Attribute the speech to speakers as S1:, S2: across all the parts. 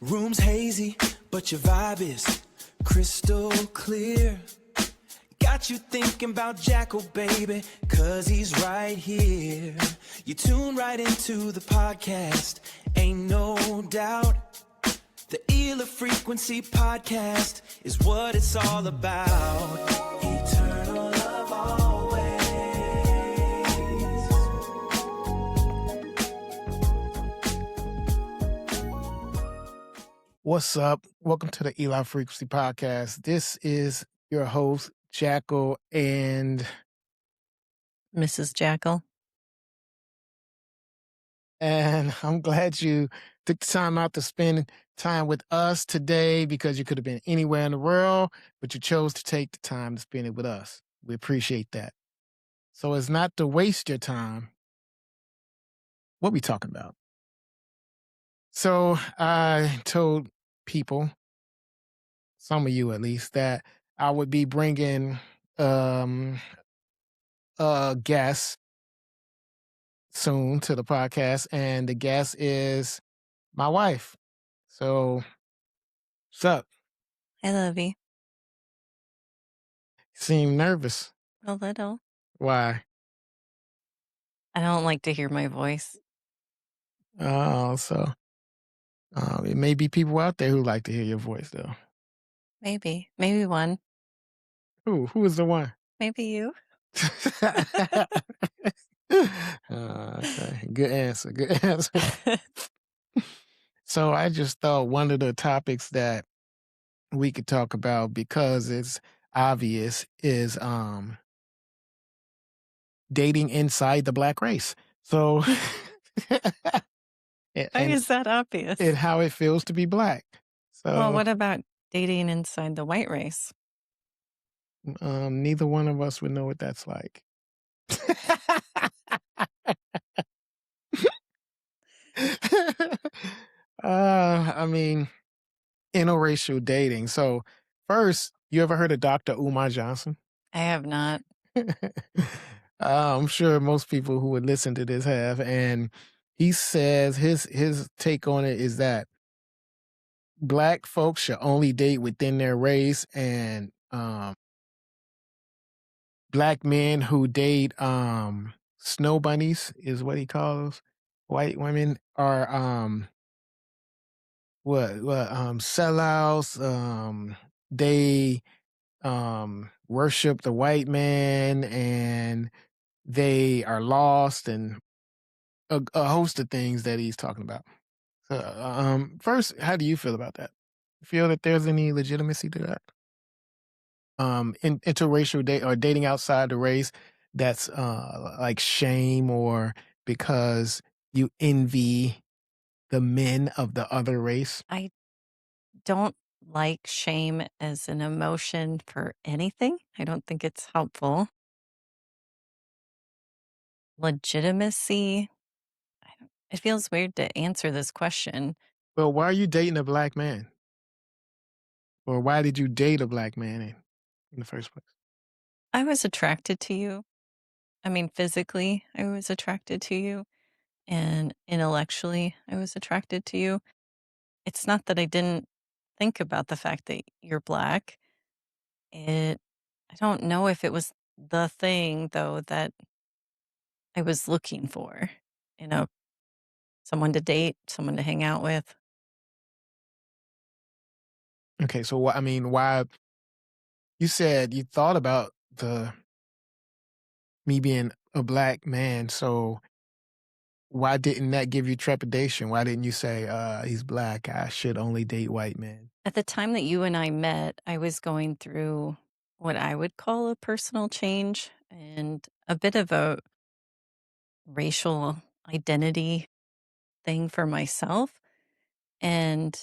S1: Room's hazy, but your vibe is crystal clear. Got you thinking about Jackal, baby, cause he's right here. You tune right into the podcast, ain't no doubt. The Ealer Frequency Podcast is what it's all about. Eternal love always.
S2: What's up? Welcome to the Eli Frequency Podcast. This is your host, Jackal, and
S3: Mrs. Jackal.
S2: I'm glad you took the time out to spend time with us today because you could have been anywhere in the world, but you chose to take the time to spend it with us. We appreciate that. So it's not to waste your time. What we talking about? So I told people, some of you at least, that I would be bringing a guest soon to the podcast, and the guest is my wife. So, what's up?
S3: I love you.
S2: You seem nervous.
S3: A little.
S2: Why?
S3: I don't like to hear my voice.
S2: Oh, so it may be people out there who like to hear your voice, though.
S3: Maybe one.
S2: Who is the one?
S3: Maybe you.
S2: Okay. Good answer. Good answer. So I just thought one of the topics that we could talk about, because it's obvious, is dating inside the Black race. So
S3: Why is that obvious?
S2: and how it feels to be Black. So
S3: Well, what about dating inside the white race?
S2: neither one of us would know what that's like. I mean, interracial dating. So first, you ever heard of Dr. Umar Johnson?
S3: I have not.
S2: I'm sure most people who would listen to this have, and he says his take on it is that Black folks should only date within their race, and Black men who date snow bunnies is what he calls white women are sellouts. They worship the white man, and they are lost, and a host of things that he's talking about. So, first, how do you feel about that? Feel that there's any legitimacy to that? Interracial date or dating outside the race, that's like shame, or because you envy the men of the other race?
S3: I don't like shame as an emotion for anything. I don't think it's helpful. Legitimacy. It feels weird to answer this question.
S2: Well, why are you dating a Black man? Or why did you date a Black man in the first place?
S3: I was attracted to you. I mean, physically, I was attracted to you. And intellectually, I was attracted to you. It's not that I didn't think about the fact that you're Black. I don't know if it was the thing, though, that I was looking for, someone to date, someone to hang out with.
S2: Okay, so why? You said you thought about me being a Black man, so why didn't that give you trepidation? Why didn't you say, he's Black, I should only date white men?
S3: At the time that you and I met, I was going through what I would call a personal change and a bit of a racial identity thing for myself. And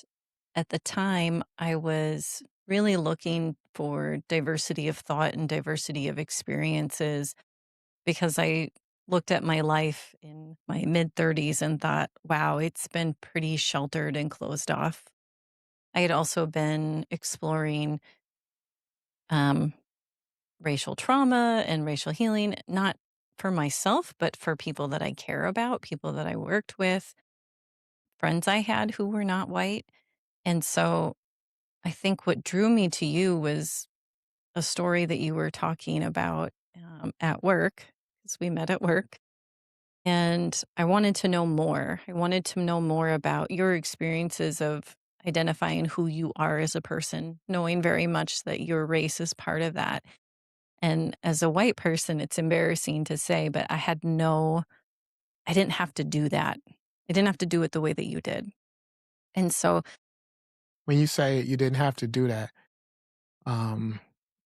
S3: at the time, I was really looking for diversity of thought and diversity of experiences, because I looked at my life in my mid 30s and thought, wow, it's been pretty sheltered and closed off. I had also been exploring racial trauma and racial healing, not for myself, but for people that I care about, people that I worked with, friends I had who were not white. And so I think what drew me to you was a story that you were talking about at work, because we met at work. And I wanted to know more. I wanted to know more about your experiences of identifying who you are as a person, knowing very much that your race is part of that. And as a white person, it's embarrassing to say, but I didn't have to do that. I didn't have to do it the way that you did. And so
S2: When you say you didn't have to do that, um,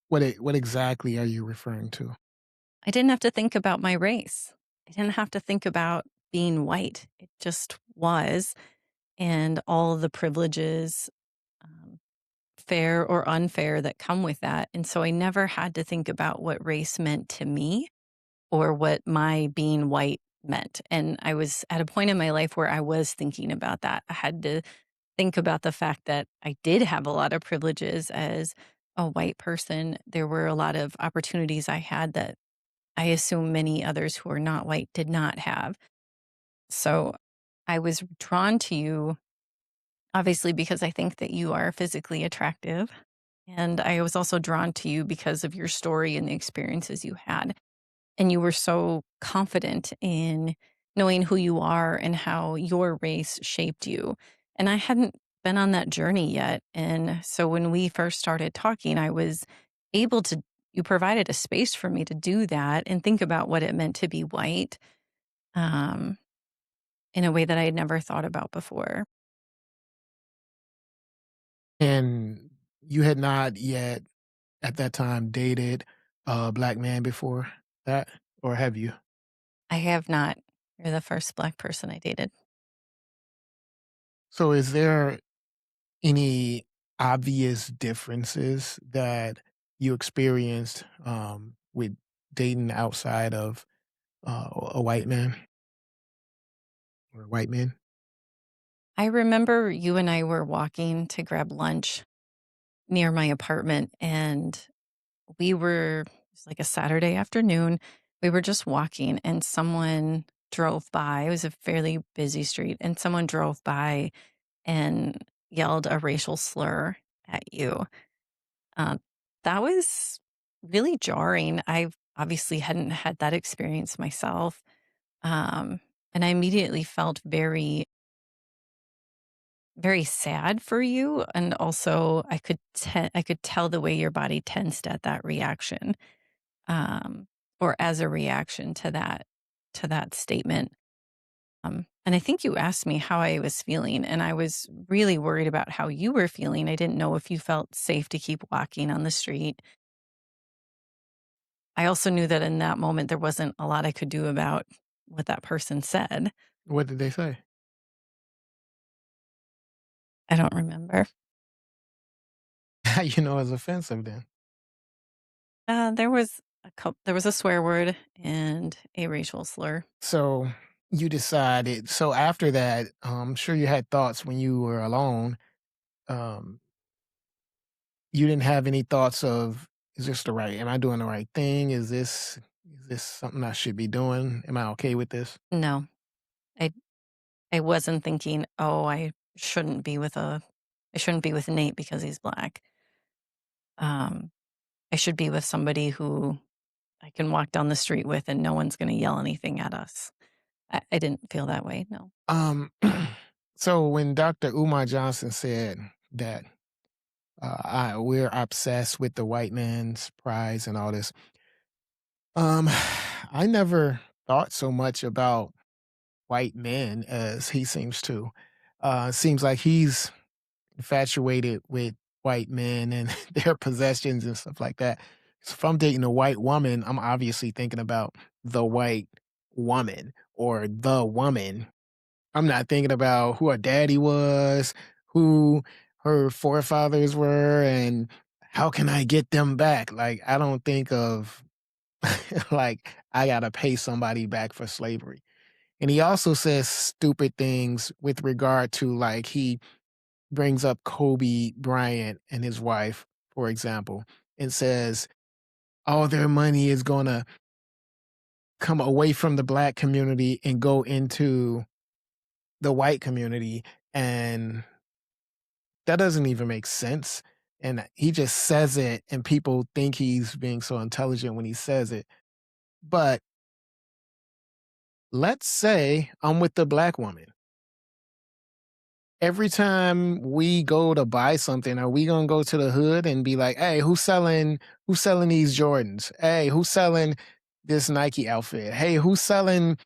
S2: what exactly are you referring to?
S3: I didn't have to think about my race. I didn't have to think about being white. It just was. And all the privileges, um, fair or unfair, that come with that. And so I never had to think about what race meant to me or what my being white meant. And I was at a point in my life where I was thinking about that. I had to think about the fact that I did have a lot of privileges as a white person. There were a lot of opportunities I had that I assume many others who are not white did not have. So I was drawn to you, obviously, because I think that you are physically attractive. And I was also drawn to you because of your story and the experiences you had. And you were so confident in knowing who you are and how your race shaped you. And I hadn't been on that journey yet. And so when we first started talking, I was able to, you provided a space for me to do that and think about what it meant to be white, um, in a way that I had never thought about before.
S2: And you had not yet at that time dated a black man before that, or have you?
S3: I have not. You're the first Black person I dated.
S2: So is there any obvious differences that you experienced, with dating outside of, a white man or white men?
S3: I remember you and I were walking to grab lunch near my apartment, and it was like a Saturday afternoon. We were just walking, and someone drove by. It was a fairly busy street, and someone drove by and yelled a racial slur at you. Uh, that was really jarring. I obviously hadn't had that experience myself. Um, and I immediately felt very sad for you, and also I could tell the way your body tensed at that reaction, um, or as a reaction to that statement. And I think you asked me how I was feeling, and I was really worried about how you were feeling. I didn't know if you felt safe to keep walking on the street. I also knew that in that moment there wasn't a lot I could do about what that person said.
S2: What did they say?
S3: I don't remember.
S2: How you know it's offensive then?
S3: There was a swear word and a racial slur.
S2: So you decided so after that, I'm sure you had thoughts when you were alone. Um, you didn't have any thoughts of, "Is this the right am I doing the right thing? Is this something I should be doing? Am I okay with this?"
S3: No, I I wasn't thinking, "Oh, I shouldn't be with Nate because he's Black. Um, I should be with somebody who I can walk down the street with and no one's gonna yell anything at us." I didn't feel that way, no.
S2: Um, so when Dr. Umar Johnson said that, we're obsessed with the white man's prize and all this, I never thought so much about white men as he seems to. Seems like he's infatuated with white men and their possessions and stuff like that. So if I'm dating a white woman, I'm obviously thinking about the white woman or the woman. I'm not thinking about who her daddy was, who her forefathers were, and how can I get them back? Like, I don't think of like I gotta pay somebody back for slavery. And he also says stupid things with regard to like he brings up Kobe Bryant and his wife, for example, and says all their money is gonna come away from the black community and go into the white community. And that doesn't even make sense. And he just says it, and people think he's being so intelligent when he says it. But let's say I'm with the black woman. Every time we go to buy something, are we gonna go to the hood and be like, "Hey, who's selling these Jordans? Hey, who's selling this Nike outfit? Hey, who's selling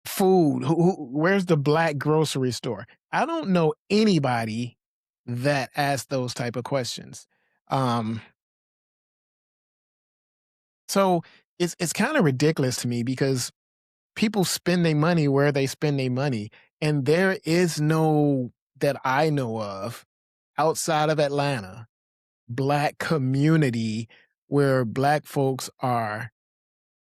S2: food? Where's the black grocery store?" I don't know anybody that asks those type of questions. Um, so it's kind of ridiculous to me because people spend their money where they spend their money, and there is no that I know of outside of Atlanta black community where black folks are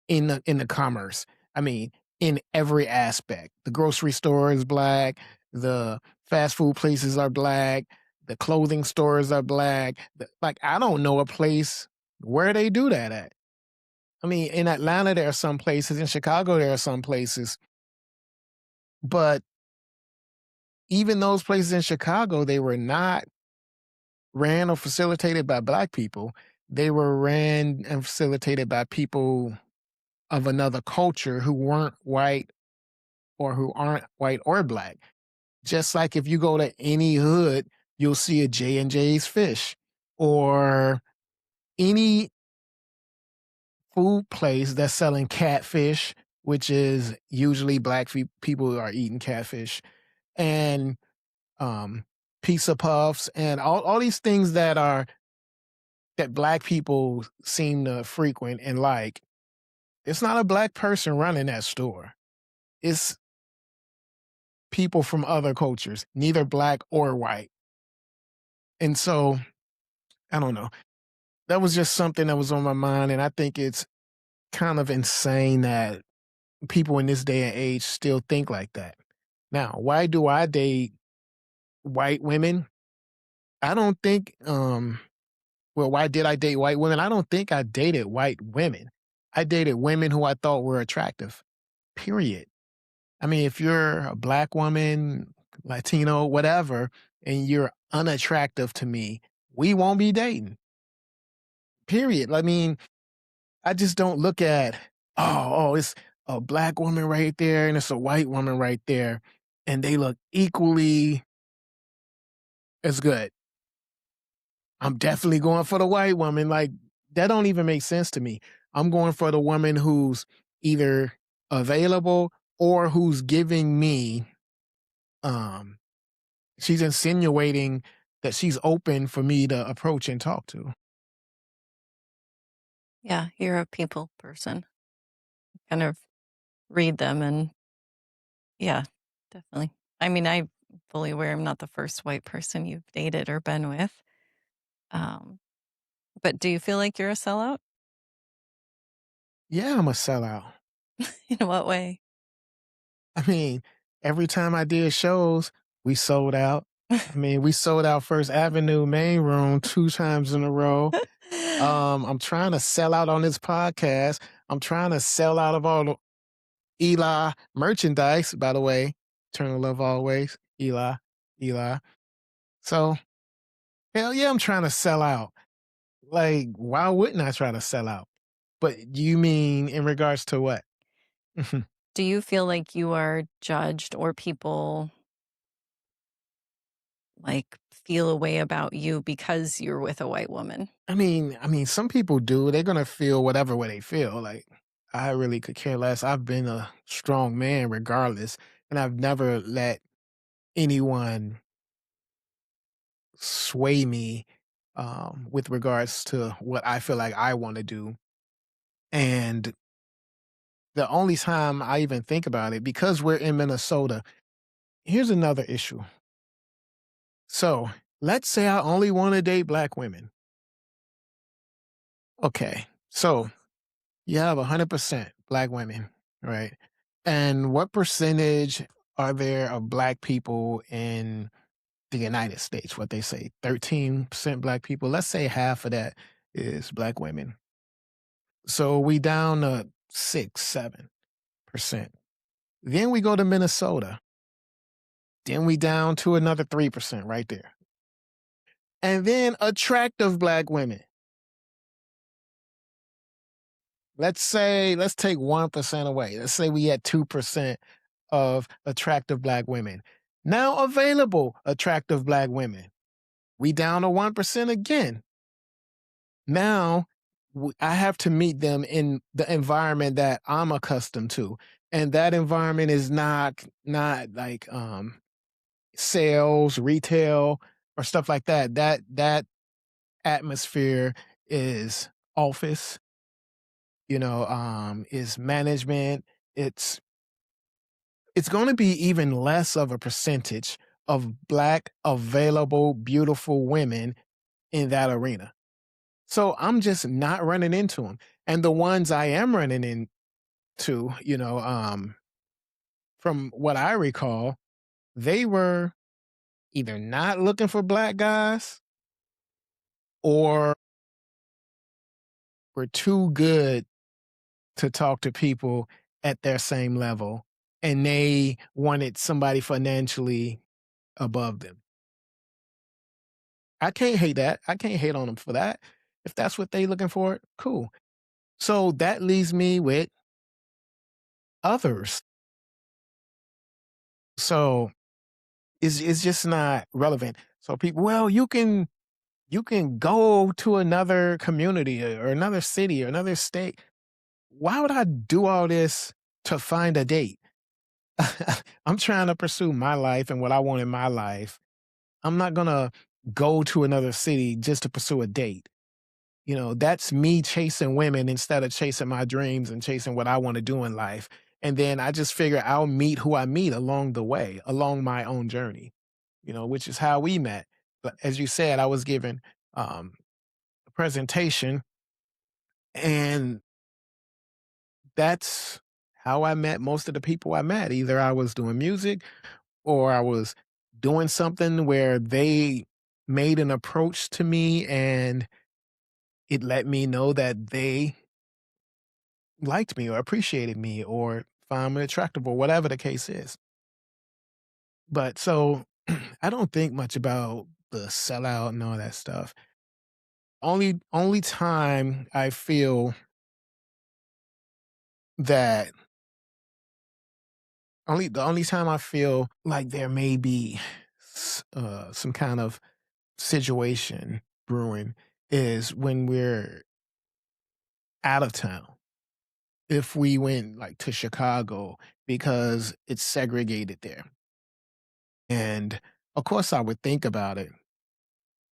S2: in the commerce. I mean, in every aspect. The grocery store is black, the fast food places are black, the clothing stores are black. Like I don't know a place where they do that at. I mean, in Atlanta there are some places, in Chicago there are some places, but even those places in Chicago, they were not ran or facilitated by black people. They were ran and facilitated by people of another culture who weren't white or who aren't white or black. Just like if you go to any hood, you'll see a J and J's Fish or any food place that's selling catfish, which is usually black people who are eating catfish, and um, pizza puffs, and all these things that black people seem to frequent and like. It's not a black person running that store. It's people from other cultures, neither black or white. And so, I don't know. That was just something that was on my mind. And I think it's kind of insane that people in this day and age still think like that. Now, why do I date white women? I don't think, well, why did I date white women? I don't think I dated white women. I dated women who I thought were attractive, period. I mean, if you're a black woman, Latino, whatever, and you're unattractive to me, we won't be dating. Period. I mean, I just don't look at, it's a black woman right there and it's a white woman right there, and they look equally as good. I'm definitely going for the white woman. Like, that don't even make sense to me. I'm going for the woman who's either available or who's giving me um she's insinuating that she's open for me to approach and talk to.
S3: Yeah, you're a people person. Kind of read them and yeah, definitely. I mean, I'm fully aware I'm not the first white person you've dated or been with. Um, but do you feel like you're a sellout?
S2: Yeah, I'm a sellout.
S3: In what way?
S2: I mean, every time I did shows, we sold out. I mean, we sold out First Avenue main room 2 times in a row. I'm trying to sell out on this podcast. I'm trying to sell out of all the Eli merchandise, by the way. Eternal love always. Eli. So, hell yeah, I'm trying to sell out. Like, why wouldn't I try to sell out? But you mean in regards to what?
S3: Do you feel like you are judged or people like feel a way about you because you're with a white woman?
S2: I mean, some people do. They're gonna feel whatever way they feel. Like, I really could care less. I've been a strong man regardless, and I've never let anyone sway me with regards to what I feel like I want to do. And the only time I even think about it, because we're in Minnesota, here's another issue. So let's say I only want to date black women. Okay. So you have 100% black women, right? And what percentage are there of black people in the United States? What they say, 13% black people. Let's say half of that is black women. So we down to 6, 7%. Then we go to Minnesota. Then we down to another 3% right there. and then attractive black women. Let's take 1% away. Let's say we had 2% of attractive black women. Now available attractive black women. We down to 1% again. Now I have to meet them in the environment that I'm accustomed to. And that environment is not like sales, retail, or stuff like that. That atmosphere is office, is management. It's going to be even less of a percentage of black available beautiful women in that arena. So I'm just not running into them. And the ones I am running into, from what I recall, they were either not looking for black guys or were too good to talk to people at their same level. And they wanted somebody financially above them. I can't hate that. I can't hate on them for that. If that's what they looking for, cool. So that leaves me with others. So it's just not relevant. So people, well, you can go to another community or another city or another state. Why would I do all this to find a date? I'm trying to pursue my life and what I want in my life. I'm not gonna go to another city just to pursue a date. That's me chasing women instead of chasing my dreams and chasing what I want to do in life. And then I just figure I'll meet who I meet along the way, along my own journey, which is how we met. But as you said, I was given a presentation, and that's how I met most of the people I met. Either I was doing music or I was doing something where they made an approach to me and it let me know that they liked me or appreciated me or found me attractive or whatever the case is. But so I don't think much about the sellout and all that stuff. Only time I feel that the only time I feel like there may be some kind of situation brewing is when we're out of town. If we went like to Chicago because it's segregated there. And of course I would think about it.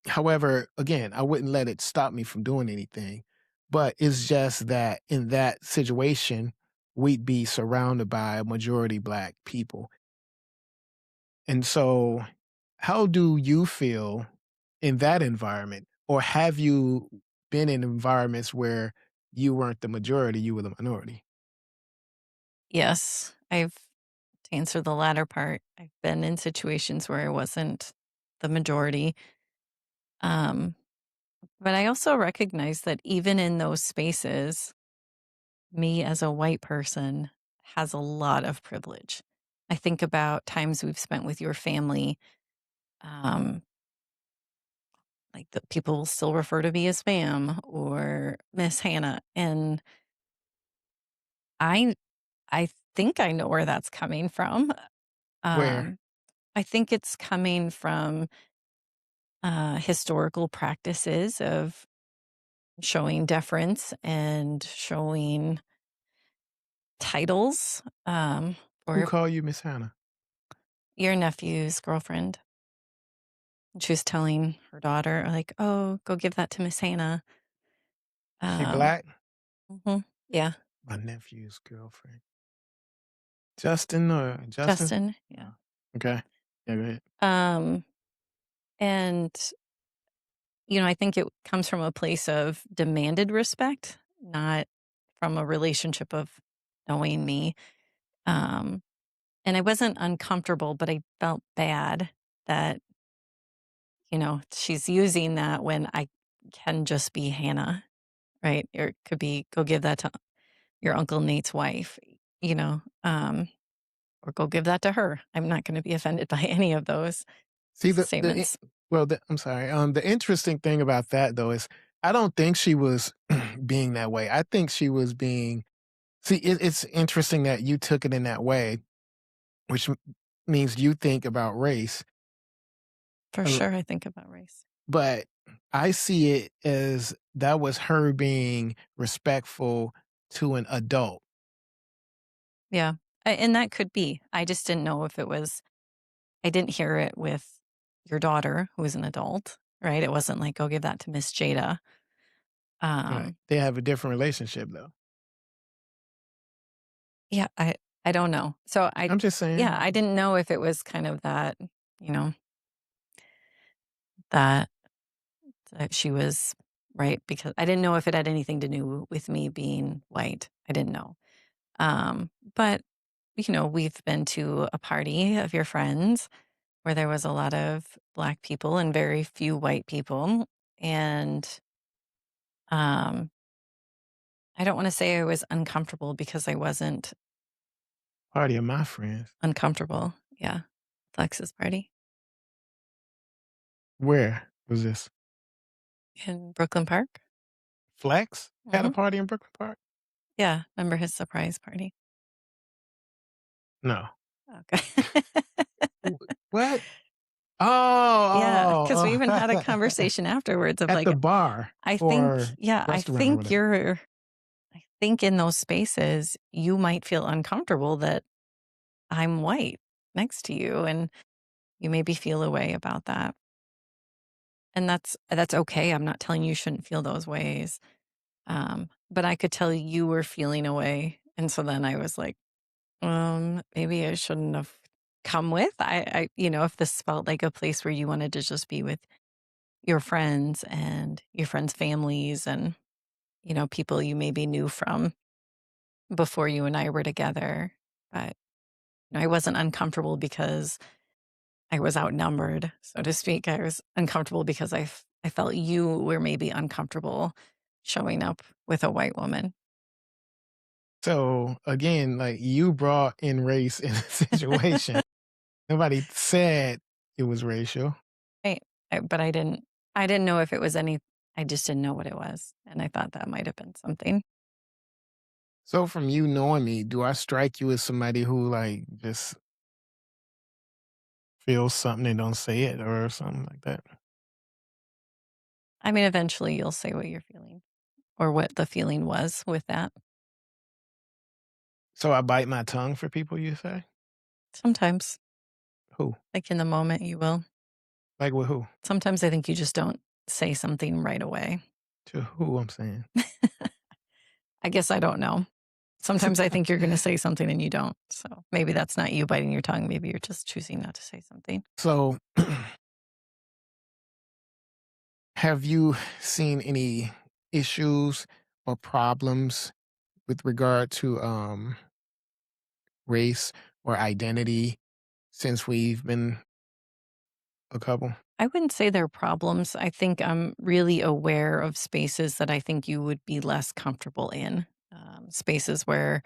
S2: However, again, I wouldn't let it stop me from doing anything. But it's just that in that situation, we'd be surrounded by a majority black people. And so, how do you feel in that environment? Or have you been in environments where you weren't the majority, you were the minority?
S3: Yes, to answer the latter part, I've been in situations where I wasn't the majority. Um, but I also recognize that even in those spaces, me as a white person has a lot of privilege. I think about times we've spent with your family. Um, like the people will still refer to me as ma'am or Miss Hannah. And I I think I know where that's coming from.
S2: Where?
S3: Um, I think it's coming from historical practices of showing deference and showing titles
S2: Who
S3: for
S2: call you Miss Hannah?
S3: your nephew's girlfriend. She was telling her daughter, like, "Oh, go give that to Miss Hannah."
S2: She
S3: Um,
S2: black?
S3: yeah,
S2: My nephew's girlfriend. Justin or Justin?
S3: Justin. Yeah.
S2: Oh, okay. Yeah, go ahead.
S3: Um, and I think it comes from a place of demanded respect, not from a relationship of knowing me. Um, and I wasn't uncomfortable, but I felt bad that she's using that when I can just be Hannah, right? Or it could be go give that to your Uncle Nate's wife, you know, um, or go give that to her. I'm not going to be offended by any of those
S2: See,
S3: statements.
S2: Well, I'm sorry. The interesting thing about that though is I don't think she was being that way. I think she was being. See, it's interesting that you took it in that way, which means you think about race.
S3: For
S2: Uh,
S3: sure, I think about race.
S2: But I see it as that was her being respectful to an adult.
S3: Yeah, and that could be. I just didn't know if it was. I didn't hear it with your daughter, who is an adult, right? It wasn't like, "Go give that to Miss Jada."
S2: Right.
S3: Um,
S2: They have a different relationship though.
S3: yeah, I don't know. So
S2: I'm just
S3: yeah, I
S2: saying.
S3: didn't know if it was kind of that, you know, that that she was right, because I didn't know if it had anything to do with me being white. I didn't know. But we've been to a party of your friends where there was a lot of black people and very few white people. And um, I don't want to say I was uncomfortable because I wasn't
S2: Party of my friends.
S3: uncomfortable. Yeah. Flex's party
S2: Where was this?
S3: in Brooklyn Park.
S2: Flex had a
S3: Hmm.
S2: party in Brooklyn Park?
S3: Yeah. Remember his surprise party?
S2: No.
S3: Okay.
S2: What?
S3: Yeah. Because we
S2: Oh,
S3: even had a
S2: oh.
S3: conversation afterwards of
S2: At
S3: like,
S2: the bar
S3: I think,
S2: or
S3: yeah,
S2: restaurant or whatever.
S3: I think in those spaces, you might feel uncomfortable that I'm white next to you, and you maybe feel a way about that. And that's okay. I'm not telling you shouldn't feel those ways. But I could tell you were feeling a way. And so then I was like, maybe I shouldn't have come with. If this felt like a place where you wanted to just be with your friends and your friends' families and, people you maybe knew from before you and I were together. But I wasn't uncomfortable because I was outnumbered, so to speak. I was uncomfortable because I felt you were maybe uncomfortable showing up with a white woman.
S2: So again, like you brought in race in a situation. Nobody said it was racial.
S3: Right. But I didn't know if it was I just didn't know what it was. And I thought that might have been something.
S2: So from you knowing me, do I strike you as somebody who like just feels something and don't say it or something like that?
S3: I mean, eventually you'll say what you're feeling or what the feeling was with that.
S2: So I bite my tongue for people, you say?
S3: Sometimes,
S2: Who?
S3: like in the moment, you will.
S2: Like with who?
S3: Sometimes I think you just don't say something right away.
S2: To who I'm saying.
S3: I guess I don't know. Sometimes I think you're going to say something and you don't. So maybe that's not you biting your tongue. Maybe you're just choosing not to say something.
S2: So have you seen any issues or problems with regard to race or identity since we've been a couple?
S3: I wouldn't say they're problems. I think I'm really aware of spaces that I think you would be less comfortable in. Spaces where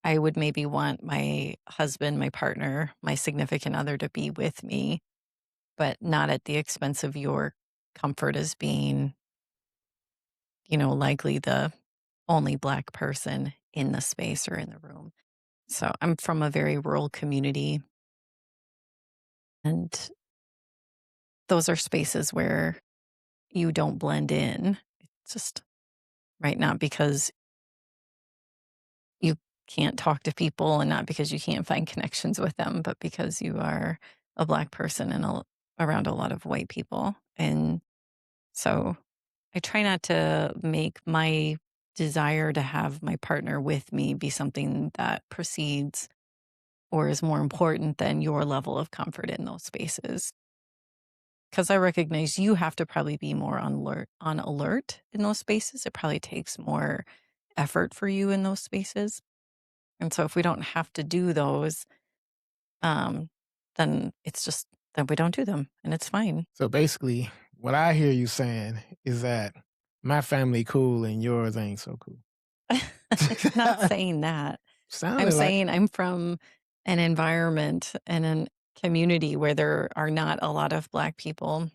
S3: I would maybe want my husband, my partner, my significant other to be with me, but not at the expense of your comfort as being, likely the only Black person in the space or in the room. So I'm from a very rural community, and those are spaces where you don't blend in. It's just right, not because you can't talk to people and not because you can't find connections with them, but because you are a Black person and around a lot of white people. And so I try not to make my desire to have my partner with me be something that precedes or is more important than your level of comfort in those spaces. Because I recognize you have to probably be more on alert in those spaces. It probably takes more effort for you in those spaces. And so if we don't have to do those, um, then it's just that we don't do them and it's fine.
S2: So basically, what I hear you saying is that my family cool and yours ain't so cool.
S3: Not saying that. I'm
S2: Sounded like
S3: saying I'm from an environment and a community where there are not a lot of Black people.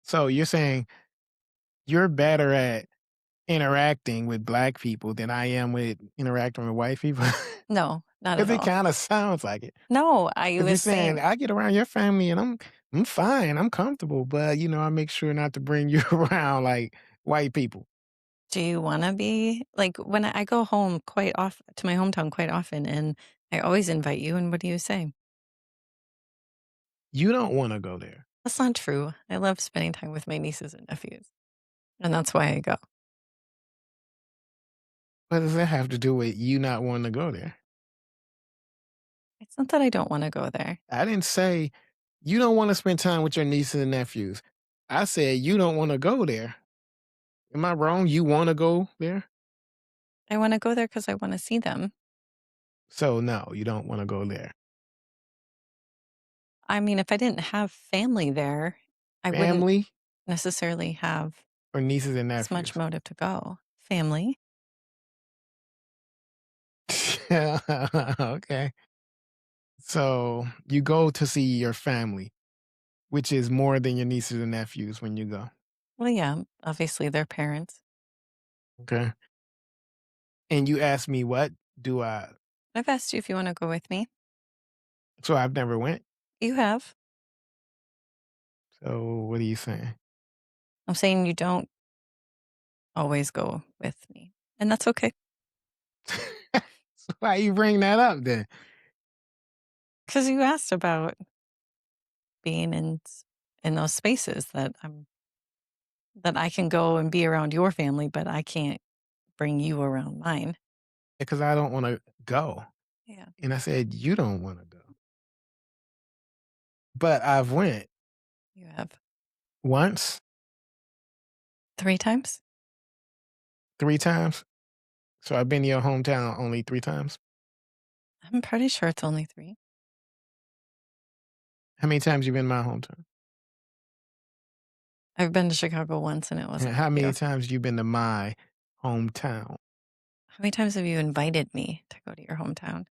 S2: So you're saying you're better at interacting with black people than I am with interacting with white people?
S3: No, not at
S2: Because it
S3: all.
S2: kinda sounds like it.
S3: No, I
S2: Because you're
S3: was
S2: saying,
S3: saying,
S2: "I get around your family and I'm fine, I'm comfortable, but, I make sure not to bring you around like white people."
S3: do you want to be like when I go home quite often to my hometown quite often, and I always invite you, and what do you say?
S2: You don't wanna go there.
S3: That's not true. I love spending time with my nieces and nephews, and that's why I go.
S2: What does that have to do with you not wanting to go there?
S3: It's not that I don't want to go there.
S2: I didn't say you don't wanna spend time with your nieces and nephews. I said you don't wanna go there. Am I wrong? You wanna go there?
S3: I want to go there because I want to see them.
S2: So, no, you don't wanna go there.
S3: I mean, if I didn't have family there, I wouldn't
S2: Family
S3: necessarily have
S2: or nieces and
S3: as much
S2: nephews?
S3: motive to go. Family.
S2: Okay. So, you go to see your family, which is more than your nieces and nephews when you go.
S3: Well, yeah, obviously they're parents.
S2: Okay. And you asked me what do I
S3: I've asked you if you want to go with me.
S2: so I've never went.
S3: You have.
S2: So, what are you saying?
S3: I'm saying you don't always go with me, and that's okay
S2: So why you bring that up then?
S3: because you asked about being in those spaces that I can go and be around your family, but I can't bring you around mine.
S2: Because I don't wanna go.
S3: Yeah,
S2: And I said, "You don't wanna go." But I've went
S3: you have
S2: once,
S3: 3 times.
S2: 3 times. So I've been to your hometown only 3 times.
S3: I'm pretty sure it's only 3.
S2: How many times you been in my hometown?
S3: I've been to Chicago once, and it
S2: And
S3: wasn't
S2: how
S3: with
S2: many
S3: you.
S2: times you been to my hometown?
S3: How many times have you invited me to go to your hometown?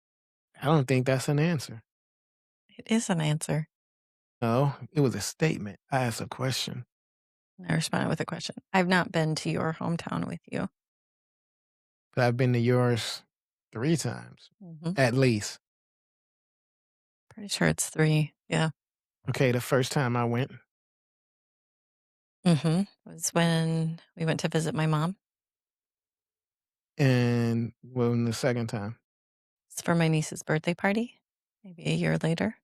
S2: I don't think that's an answer.
S3: It is an answer.
S2: No, it was a statement. I asked a question.
S3: And I responded with a question. I've not been to your hometown with you.
S2: But I've been to yours 3 times,
S3: Hmm.
S2: at least.
S3: Pretty sure it's 3. Yeah.
S2: Okay, the first time I went,
S3: Was when we went to visit my mom.
S2: and when the second time,
S3: It's for my niece's birthday party, maybe a year later.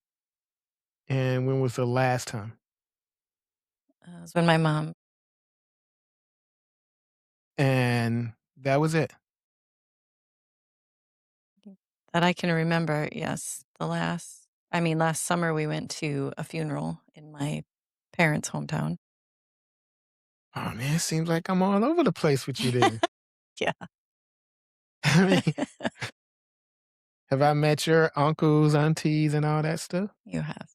S2: and when was the last time?
S3: It was when my mom,
S2: And that was it.
S3: that I can remember, yes, last summer we went to a funeral in my parents' hometown.
S2: Oh man, it seems like I'm all over the place with you then.
S3: Yeah.
S2: I mean, have I met your uncles, aunties, and all that stuff?
S3: You have.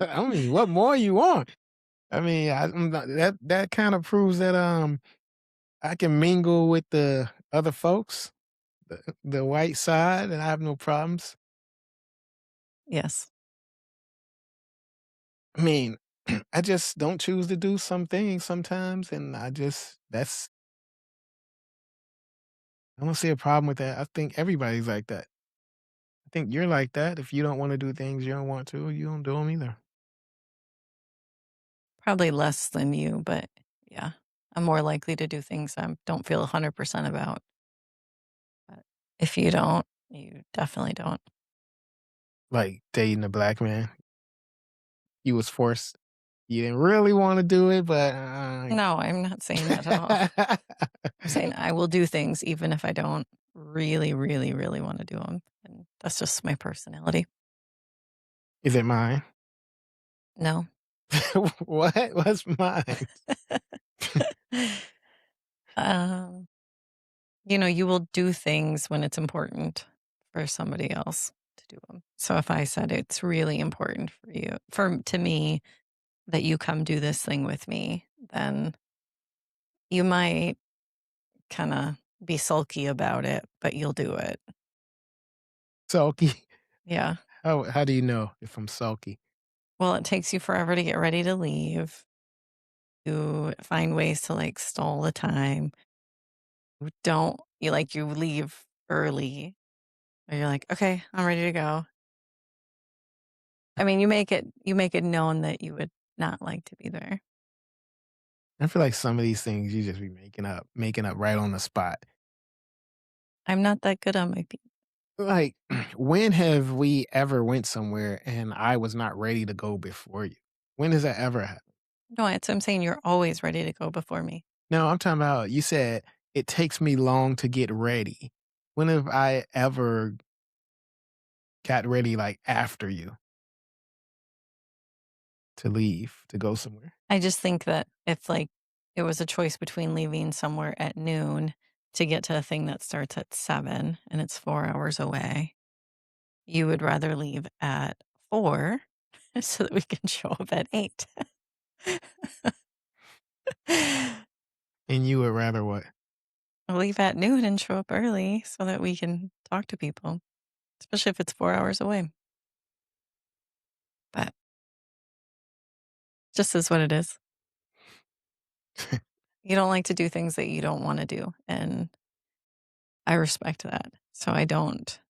S2: I mean, what more you want? I mean, that kind of proves that I can mingle with the other folks, the white side, and I have no problems.
S3: Yes.
S2: I mean, I just don't choose to do some things sometimes, and I don't see a problem with that. I think everybody's like that. I think you're like that. If you don't want to do things you don't want to, you don't do them either.
S3: Probably less than you, but yeah. I'm more likely to do things I don't feel 100% about. But if you don't, you definitely don't.
S2: Like dating a black man, you was forced. You didn't really want to do it, but
S3: No, I'm not saying that at all. I'm saying I will do things even if I don't really, really, really want to do them. And that's just my personality.
S2: is it mine?
S3: No.
S2: What? What's mine?
S3: um, you will do things when it's important for somebody else to do them. So if I said it's really important to me that you come do this thing with me, then you might kind of be sulky about it, but you'll do it.
S2: Sulky?
S3: Yeah.
S2: How do you know if I'm sulky?
S3: Well, it takes you forever to get ready to leave. You find ways to, like, stall the time. You leave early, or you're like, "Okay, I'm ready to go." I mean, you make it known that you would not like to be there.
S2: I feel like some of these things you just be making up right on the spot.
S3: I'm not that good on my feet.
S2: Like, when have we ever went somewhere and I was not ready to go before you? When does that ever happen?
S3: No, that's what I'm saying, you're always ready to go before me.
S2: No, I'm talking about you said it takes me long to get ready. When have I ever got ready, like, after you to leave to go somewhere?
S3: I just think that if, like, it was a choice between leaving somewhere at noon to get to a thing that starts at 7 and it's 4 hours away, you would rather leave at 4 so that we can show up at 8.
S2: And you would rather what?
S3: Leave at noon and show up early so that we can talk to people, especially if it's 4 hours away. But just is what it is. You don't like to do things that you don't wanna do, and I respect that. So I don't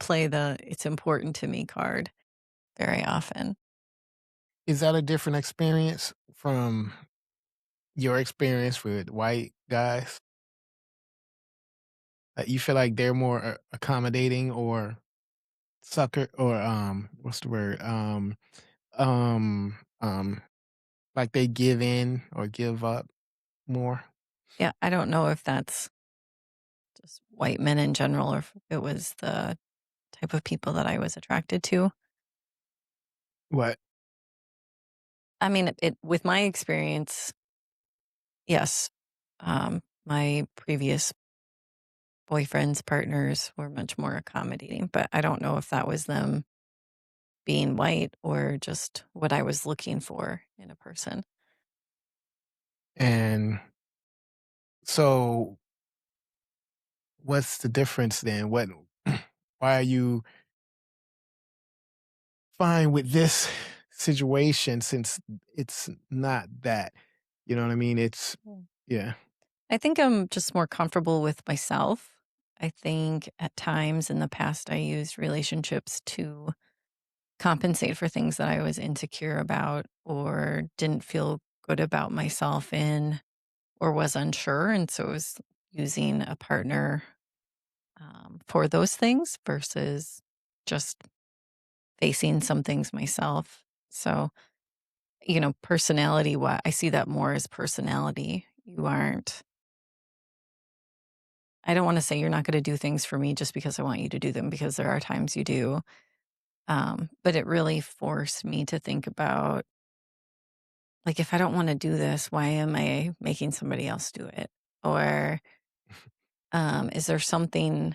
S3: play the "it's important to me" card very often.
S2: Is that a different experience from your experience with white guys? You feel like they're more accommodating or sucker or what's the word? Um, like they give in or give up more?
S3: Yeah, I don't know if that's just white men in general or if it was the type of people that I was attracted to.
S2: What?
S3: I mean, it with my experience, yes, my previous boyfriends, partners were much more accommodating, but I don't know if that was them being white or just what I was looking for in a person.
S2: And so what's the difference then? What why are you fine with this situation since it's not that? You know what I mean? It's
S3: Mm.
S2: yeah.
S3: I think I'm just more comfortable with myself. I think at times in the past, I used relationships to compensate for things that I was insecure about or didn't feel good about myself in or was unsure. And so I was using a partner for those things versus just facing some things myself. So, personality, what I see that more as personality. You aren't, I don't want to say you're not going to do things for me just because I want you to do them, because there are times you do. But it really forced me to think about, like, if I don't want to do this, why am I making somebody else do it? Or um, is there something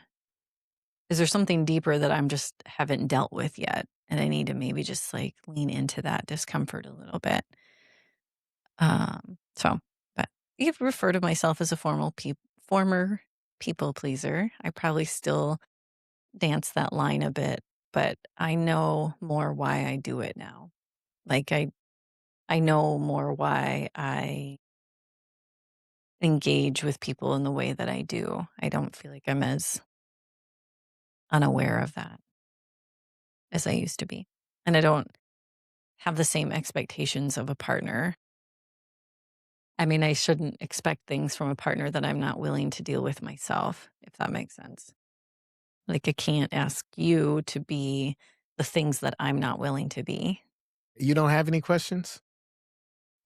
S3: is there something deeper that I'm just haven't dealt with yet? And I need to maybe just like lean into that discomfort a little bit. So, but you could refer to myself as a former people pleaser. I probably still dance that line a bit, but I know more why I do it now. Like I know more why I engage with people in the way that I do. I don't feel like I'm as unaware of that as I used to be. And I don't have the same expectations of a partner. I mean, I shouldn't expect things from a partner that I'm not willing to deal with myself, if that makes sense. Like, I can't ask you to be the things that I'm not willing to be.
S2: You don't have any questions?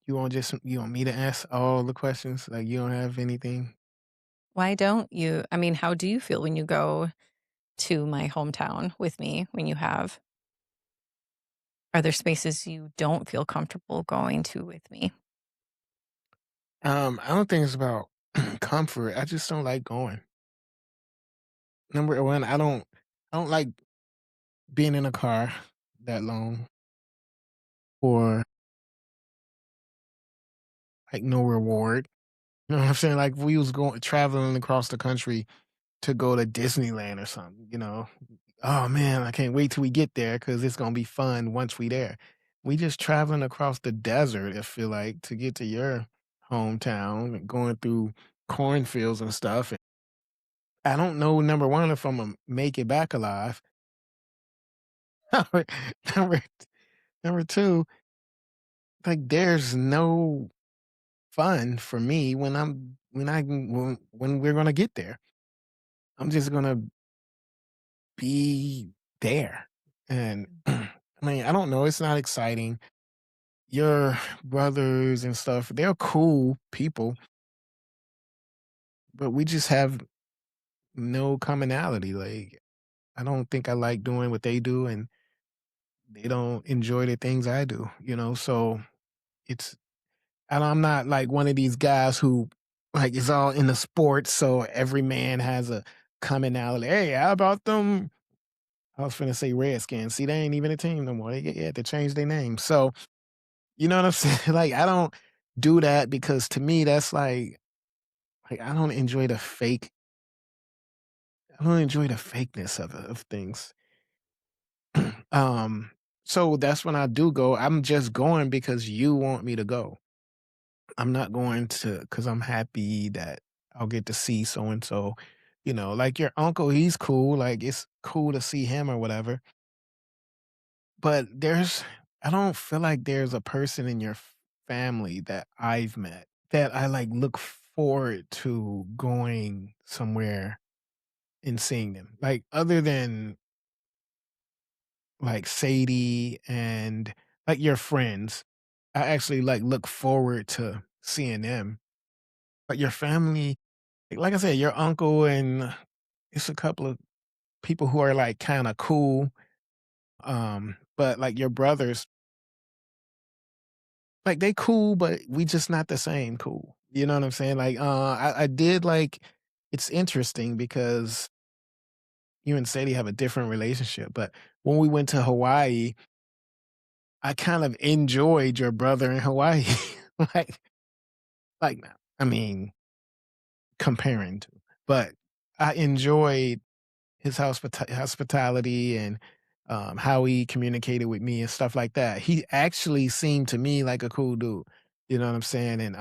S2: You want me to ask all the questions? Like you don't have anything?
S3: Why don't you? I mean, how do you feel when you go to my hometown with me when you have? Are there spaces you don't feel comfortable going to with me?
S2: I don't think it's about comfort. I just don't like going. Number one, I don't like being in a car that long for like no reward. You know what I'm saying? Like if we was going traveling across the country to go to Disneyland or something, you know. Oh man, I can't wait till we get there because it's gonna be fun once we there. We just traveling across the desert, I feel like, to get to your hometown and going through cornfields and stuff. I don't know, number 1, if Imma make it back alive. Number number number 2, like, there's no fun for me when we're gonna get there. I'm just gonna be there, and, I mean, I don't know, it's not exciting. Your brothers and stuff, they're cool people, but we just have no commonality, like, I don't think I like doing what they do, and they don't enjoy the things I do, so it's and I'm not like one of these guys who, like, is all in the sports, so every man has a commonality. "Hey, how about them?" I was finna say Redskins. See, they ain't even a team no more. They had to change their name. So, you know what I'm saying? Like, I don't do that because to me, that's like, I don't enjoy the fakeness of things. Um, so that's when I do go. I'm just going because you want me to go. I'm not going to because I'm happy that I'll get to see so and so. Like your uncle, he's cool. Like it's cool to see him or whatever. But I don't feel like there's a person in your family that I've met that I like look forward to going somewhere and seeing them. Like other than like Sadie and like your friends, I actually like look forward to seeing them. But your family, like I said, your uncle and it's a couple of people who are like kind of cool. But like your brothers, like they cool, but we just not the same cool. You know what I'm saying? Like, I did like. It's interesting because you and Sadie have a different relationship, but when we went to Hawaii, I kind of enjoyed your brother in Hawaii. like, like, I mean, comparing to, but I enjoyed his hospitality and, how he communicated with me and stuff like that. He actually seemed to me like a cool dude, you know what I'm saying? And,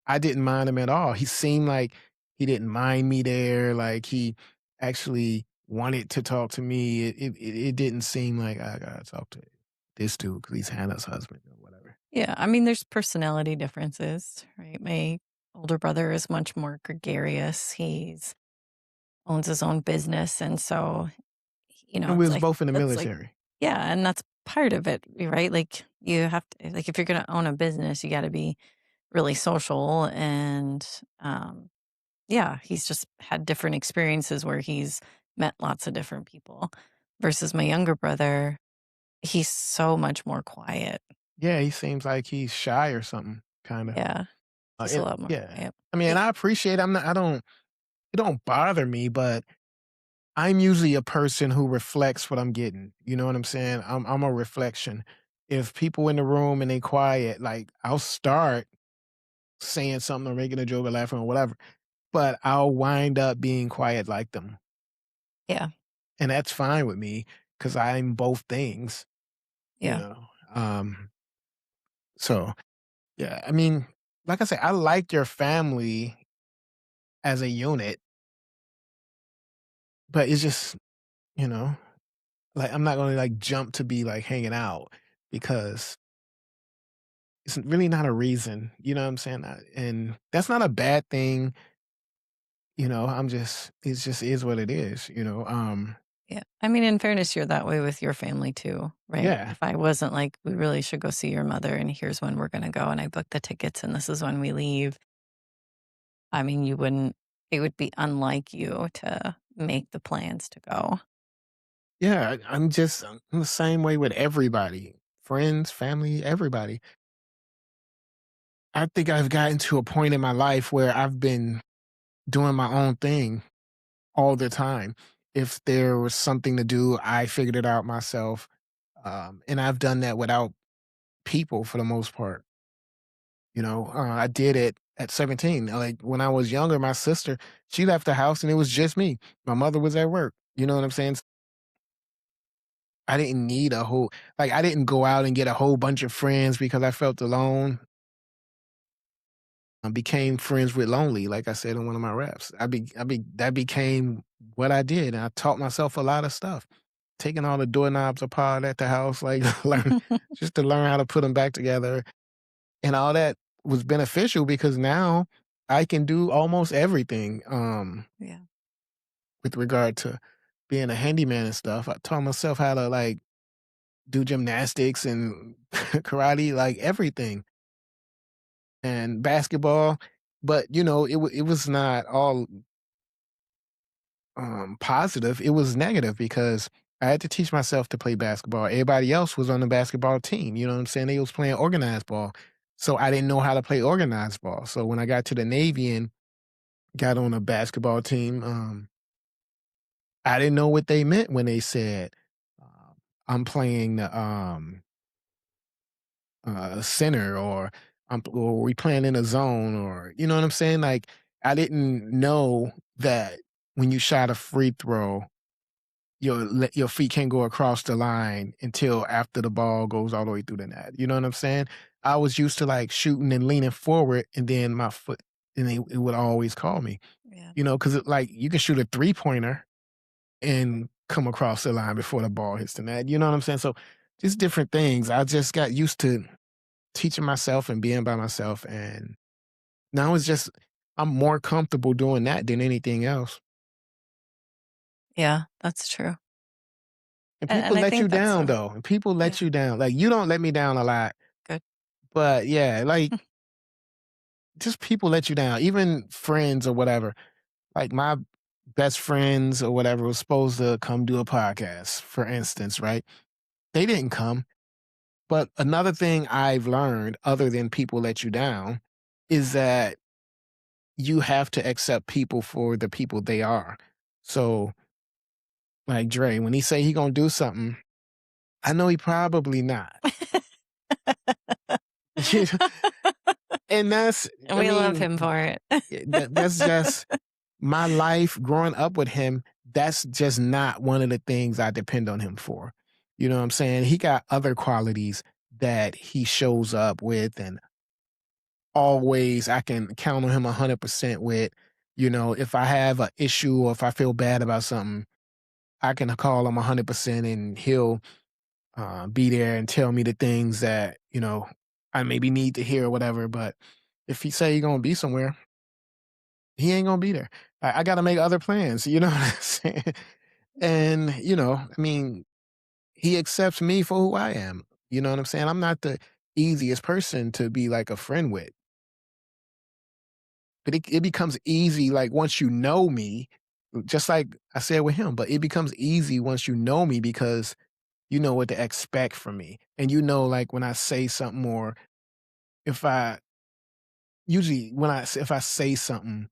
S2: I didn't mind him at all. He seemed like he didn't mind me there, like, he actually wanted to talk to me. It didn't seem like, "I gotta talk to this dude because he's Hannah's husband," or whatever.
S3: Yeah, I mean, there's personality differences, right? My older brother is much more gregarious. He's owns his own business, and so,
S2: And we
S3: it's
S2: was
S3: like
S2: both in the
S3: that's like
S2: military.
S3: yeah, and that's part of it, right? Like, you have to like, if you're gonna own a business, you gotta be really social and, yeah, he's just had different experiences where he's met lots of different people versus my younger brother, he's so much more quiet.
S2: Yeah, he seems like he's shy or something, kinda.
S3: Yeah, he's a lot more
S2: Yeah.
S3: quiet.
S2: I mean, and I appreciate I don't it don't bother me, but I'm usually a person who reflects what I'm getting. You know what I'm saying? I'm a reflection. If people in the room and they quiet, like I'll start saying something or making a joke or laughing or whatever, but I'll wind up being quiet like them.
S3: Yeah,
S2: And that's fine with me because I'm both things, you
S3: yeah,
S2: know. Um, so yeah, I mean, like I said, I like your family as a unit, but it's just, you know, like I'm not gonna like jump to be like hanging out because it's really not a reason, you know what I'm saying? And that's not a bad thing, it's just is what it is, you know?
S3: yeah. I mean, in fairness, you're that way with your family too, right?
S2: Yeah.
S3: If I wasn't like, "We really should go see your mother, and here's when we're gonna go, and I booked the tickets, and this is when we leave," I mean, you wouldn't it would be unlike you to make the plans to go.
S2: Yeah, I'm the same way with everybody, friends, family, everybody. I think I've gotten to a point in my life where I've been doing my own thing all the time. If there was something to do, I figured it out myself, and I've done that without people for the most part. I did it at 17. Like when I was younger, my sister, she left the house and it was just me. My mother was at work. You know what I'm saying? I didn't need a whole like, I didn't go out and get a whole bunch of friends because I felt alone. I became friends with lonely, like I said in one of my raps. That became what I did, and I taught myself a lot of stuff. Taking all the doorknobs apart at the house, like, learn just to learn how to put them back together, and all that was beneficial because now I can do almost everything,
S3: Yeah.
S2: with regard to being a handyman and stuff. I taught myself how to, like, do gymnastics and karate, like, everything, and basketball, but, it was not all, positive, it was negative because I had to teach myself to play basketball. Everybody else was on the basketball team, you know what I'm saying? They was playing organized ball, so I didn't know how to play organized ball, so when I got to the Navy and got on a basketball team, I didn't know what they meant when they said, I'm playing the, center or we playing in a zone or you know what I'm saying? Like, I didn't know that when you shot a free throw, your feet can't go across the line until after the ball goes all the way through the net. You know what I'm saying? I was used to like shooting and leaning forward, and then my foot, and it would always call me.
S3: Yeah.
S2: Because like you can shoot a 3-pointer and come across the line before the ball hits the net. You know what I'm saying? So just different things. I just got used to teaching myself and being by myself, and now it's just I'm more comfortable doing that than anything else.
S3: Yeah, that's true.
S2: And
S3: And
S2: people
S3: I
S2: let
S3: think
S2: you
S3: that's
S2: down
S3: so
S2: though. And people
S3: yeah,
S2: let you down. Like you don't let me down a lot,
S3: good.
S2: but yeah, like just people let you down. Even friends or whatever. Like my best friends or whatever was supposed to come do a podcast, for instance, right? They didn't come. But another thing I've learned, other than people let you down, is that you have to accept people for the people they are. So, like Dre, when he say he gonna do something, I know he probably not. And that's,
S3: And
S2: I
S3: we love
S2: mean,
S3: him for it.
S2: that's just my life growing up with him. That's just not one of the things I depend on him for. You know what I'm saying? He got other qualities that he shows up with, and always I can count on him 100% with. If I have an issue or if I feel bad about something, I can call him 100% and he'll be there and tell me the things that, I maybe need to hear or whatever. But if he say he gonna be somewhere, he ain't gonna be there. I gotta make other plans, you know what I'm saying? And, I mean, he accepts me for who I am. You know what I'm saying? I'm not the easiest person to be like a friend with. But it becomes easy, like, once you know me, just like I said with him, but it becomes easy once you know me because you know what to expect from me. And like, when I say something or if I usually if I say something,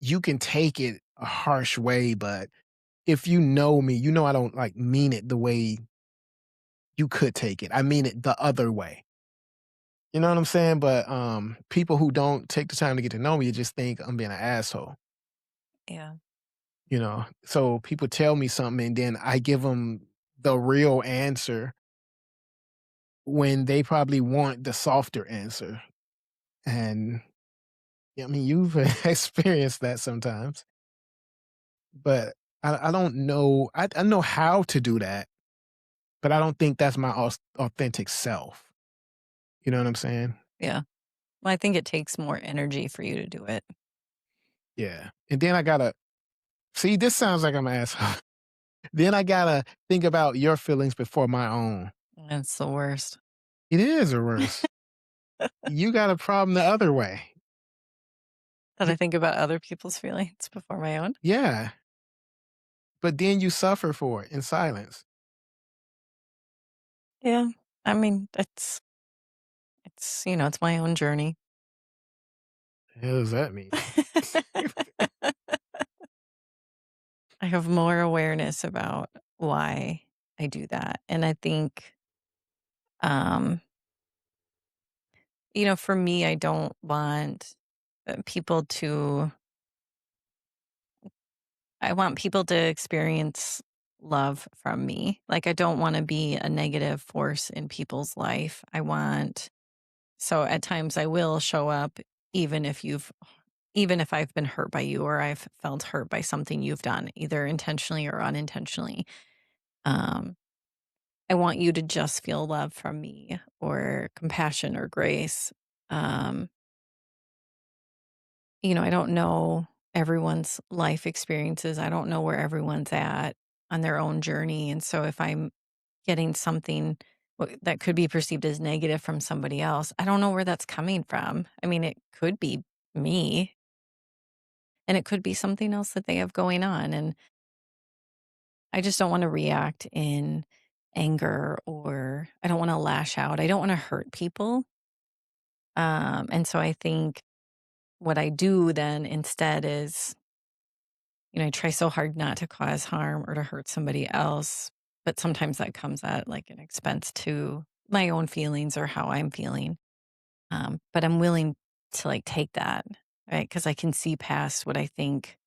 S2: you can take it a harsh way, but if you know me, I don't, like, mean it the way you could take it. I mean it the other way. You know what I'm saying? But, people who don't take the time to get to know me just think I'm being an asshole.
S3: Yeah.
S2: So people tell me something and then I give them the real answer when they probably want the softer answer. And I mean, you've experienced that sometimes, but I don't know. I know how to do that, but I don't think that's my authentic self. You know what I'm saying?
S3: Yeah. Well, I think it takes more energy for you to do it.
S2: Yeah. And then I gotta see, this sounds like I'm an asshole. Then I gotta think about your feelings before my own.
S3: It's the worst.
S2: It is a worse. You got a problem the other way.
S3: That
S2: Y
S3: I think about other people's feelings before my own.
S2: Yeah, but then you suffer for it in silence.
S3: Yeah. I mean, it's my own journey.
S2: The hell does that mean?
S3: I have more awareness about why I do that. And I think, um, for me, I don't want people to, I want people to experience love from me. Like, I don't want to be a negative force in people's life. So at times I will show up even if you've even if I've been hurt by you or I've felt hurt by something you've done, either intentionally or unintentionally. Um, I want you to just feel love from me or compassion or grace. Um, I don't know everyone's life experiences. I don't know where everyone's at on their own journey. And so if I'm getting something that could be perceived as negative from somebody else, I don't know where that's coming from. I mean, it could be me and it could be something else that they have going on. And I just don't want to react in anger or I don't want to lash out. I don't want to hurt people. And so I think what I do then instead is, I try so hard not to cause harm or to hurt somebody else. But sometimes that comes at like an expense to my own feelings or how I'm feeling. But I'm willing to like take that, right? Because I can see past what I think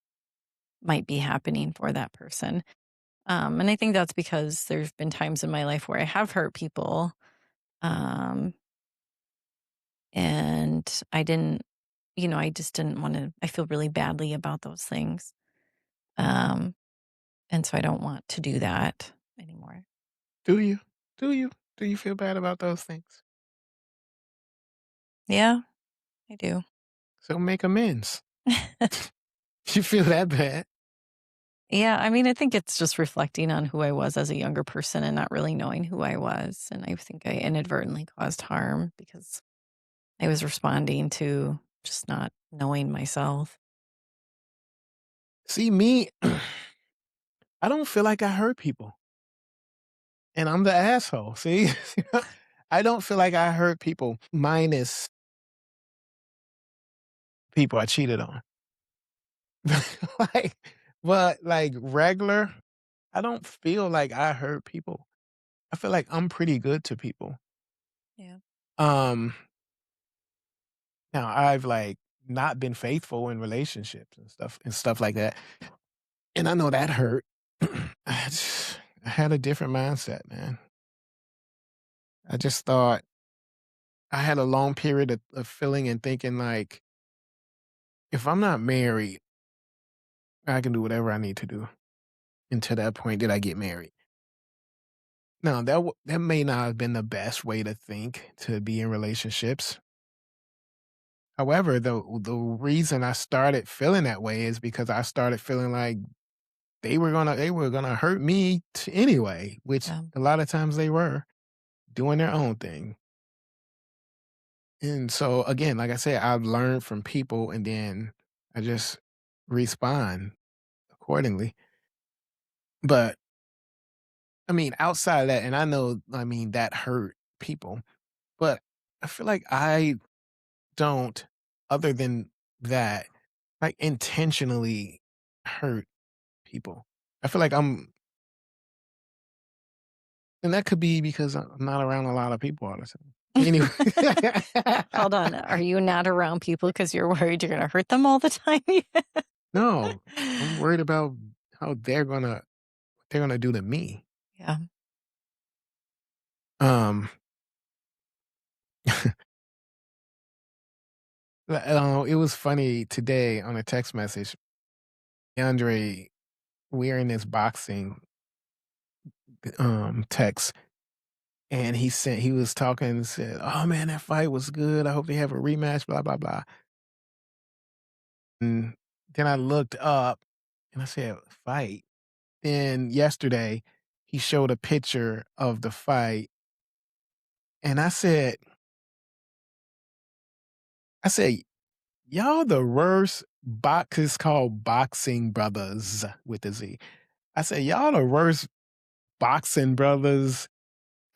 S3: might be happening for that person. And I think that's because there's been times in my life where I have hurt people. Um, and I just didn't want to, I feel really badly about those things. Um, and so I don't want to do that anymore.
S2: Do you? Do you? Do you feel bad about those things?
S3: Yeah, I do.
S2: So make amends. You feel that bad.
S3: Yeah, I mean, I think it's just reflecting on who I was as a younger person and not really knowing who I was. And I think I inadvertently caused harm because I was responding to just not knowing myself.
S2: See, me, I don't feel like I hurt people. And I'm the asshole. See? I don't feel like I hurt people minus people I cheated on. like, but like regular, I don't feel like I hurt people. I feel like I'm pretty good to people.
S3: Yeah.
S2: Um, Now I've like not been faithful in relationships and stuff like that. And I know that hurt. I had a different mindset, man. I just thought I had a long period of feeling and thinking like, if I'm not married, I can do whatever I need to do. And to that point, did I get married? Now that may not have been the best way to think to be in relationships. However, the reason I started feeling that way is because I started feeling like they were gonna hurt me anyway, which
S3: Yeah.
S2: a lot of times they were doing their own thing. And so again, like I said, I've learned from people and then I just respond accordingly. But I mean, outside of that, and I know, I mean, that hurt people, but I feel like I don't, other than that, like intentionally hurt people. I feel like and that could be because I'm not around a lot of people all the time. Anyway,
S3: Hold on. Are you not around people because you're worried you're going to hurt them all the time?
S2: no, I'm worried about how they're gonna do to me.
S3: Yeah.
S2: Um, it was funny today on a text message. Andre, we're in this boxing text, and he was talking and said, "Oh man, that fight was good. I hope they have a rematch." Blah blah blah. And then I looked up and I said, "Fight." Then yesterday, he showed a picture of the fight, and I said, y'all the worst box is called Boxing Brothers with a Z. I said, y'all the worst boxing brothers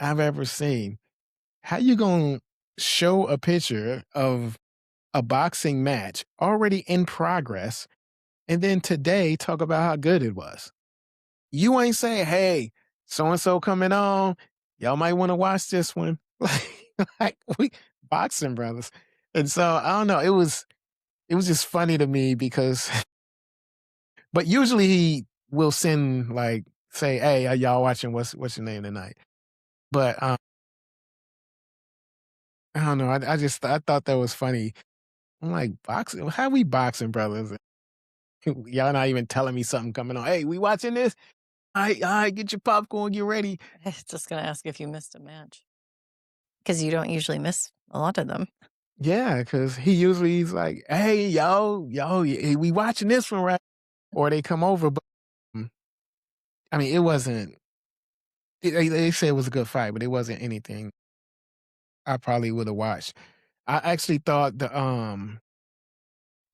S2: I've ever seen. How you gonna show a picture of a boxing match already in progress and then today talk about how good it was? You ain't saying, hey, so and so coming on. Y'all might want to watch this one. Like we boxing brothers. And so I don't know. It was just funny to me because but usually he will send like say, "Hey, are y'all watching what's your name tonight?" But I don't know. I thought that was funny. I'm like, boxing? How we boxing, brothers? Y'all not even telling me something coming on. Hey, we watching this? All right, get your popcorn, get ready.
S3: Just gonna ask if you missed a match because you don't usually miss a lot of them.
S2: Yeah, because he's like, hey, we watching this one, right? Or they come over, but mm, I mean, it wasn't. They say it was a good fight, but it wasn't anything I probably would have watched. I actually thought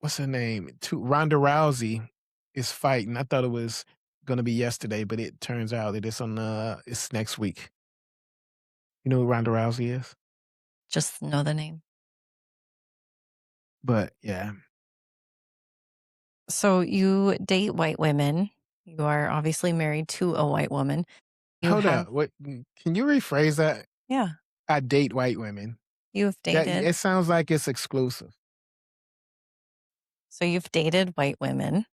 S2: what's her name? Ronda Rousey is fighting. I thought it was gonna be yesterday, but it turns out that it's next week. You know who Ronda Rousey is?
S3: Just know the name.
S2: But yeah.
S3: So you date white women. You are obviously married to a white woman. You
S2: Hold
S3: have,
S2: up. Can you rephrase that?
S3: yeah,
S2: I date white women.
S3: you've
S2: That
S3: dated.
S2: it sounds like it's exclusive.
S3: So you've dated white women.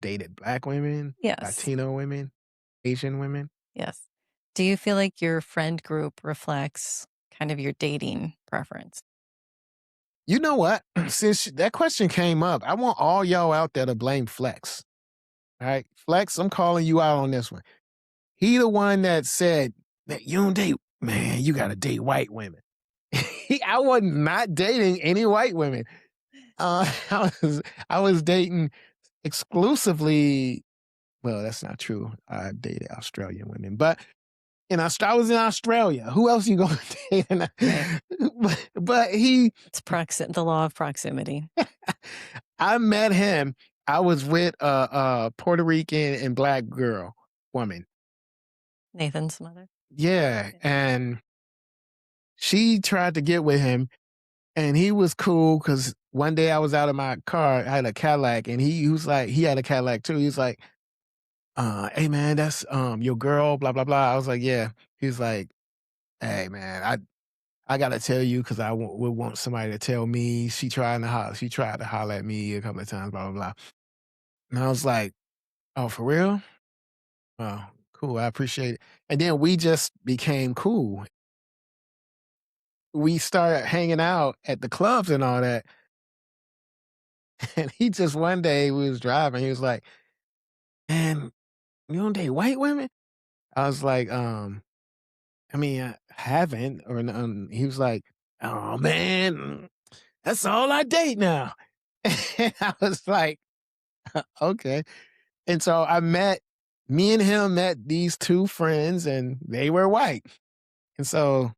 S2: Dated black women,
S3: Yes.
S2: Latino women, Asian women.
S3: Yes. Do you feel like your friend group reflects kind of your dating preference?
S2: You know what? Since that question came up, I want all y'all out there to blame Flex. All right, Flex, I'm calling you out on this one. He the one that said that you don't date, man, you gotta date white women. I was not dating any white women. I was dating exclusively. Well, that's not true. I dated Australian women, but I was in Australia. Who else you gonna date?
S3: Right.
S2: But he,
S3: It's the law of proximity.
S2: I met him. I was with a Puerto Rican and black woman.
S3: Nathan's mother.
S2: Yeah,
S3: Yeah.
S2: and she tried to get with him, and he was cool because one day I was out of my car. I had a Cadillac, and he was like, he had a Cadillac too. He was like, "Hey man, that's your girl." Blah blah blah. I was like, "Yeah." He was like, "Hey man, I gotta tell you because would want somebody to tell me." She tried to holler at me a couple of times. Blah blah blah. And I was like, "Oh, for real? Oh, cool. I appreciate it." And then we just became cool. We started hanging out at the clubs and all that. And he just one day we was driving. He was like, "Man, you don't date white women?" I was like, I mean, I haven't. Or he was like, "Oh man, that's all I date now." And I was like, "Okay." And so me and him met these two friends, and they were white. And so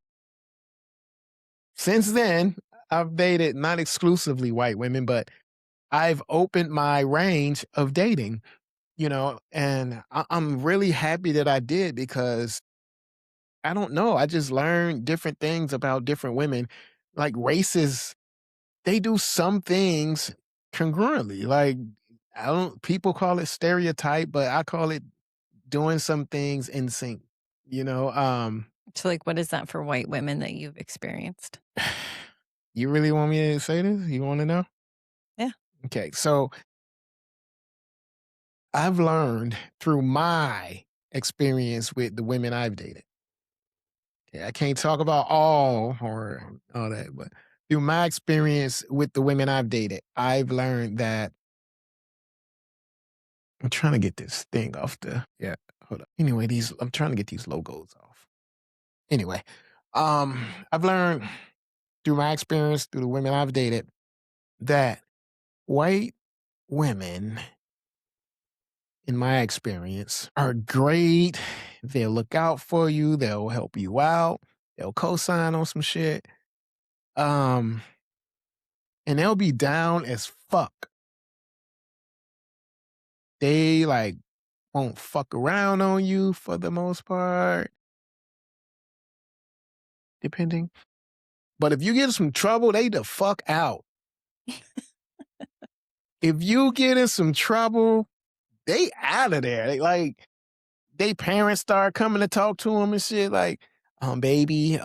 S2: since then, I've dated not exclusively white women, but I've opened my range of dating, and I'm really happy that I did because I don't know. I just learned different things about different women. Like races, they do some things congruently. Like, I don't, people call it stereotype, but I call it doing some things in sync, you know?
S3: So, like, what is that for white women that you've experienced?
S2: You really want me to say this? You want to know?
S3: Yeah.
S2: Okay. So I've learned through my experience with the women I've dated. Yeah, I can't talk about all or all that, but through my experience with the women I've dated, I've learned that I'm trying to get this thing off yeah, hold up. Anyway, I'm trying to get these logos off. Anyway, I've learned through my experience, through the women I've dated, that white women, in my experience, are great. They'll look out for you, they'll help you out, they'll co-sign on some shit. Um, and they'll be down as fuck. They like won't fuck around on you for the most part, depending. But if you get in some trouble, they the fuck out. If you get in some trouble, they out of there. They parents start coming to talk to them and shit. Like, baby,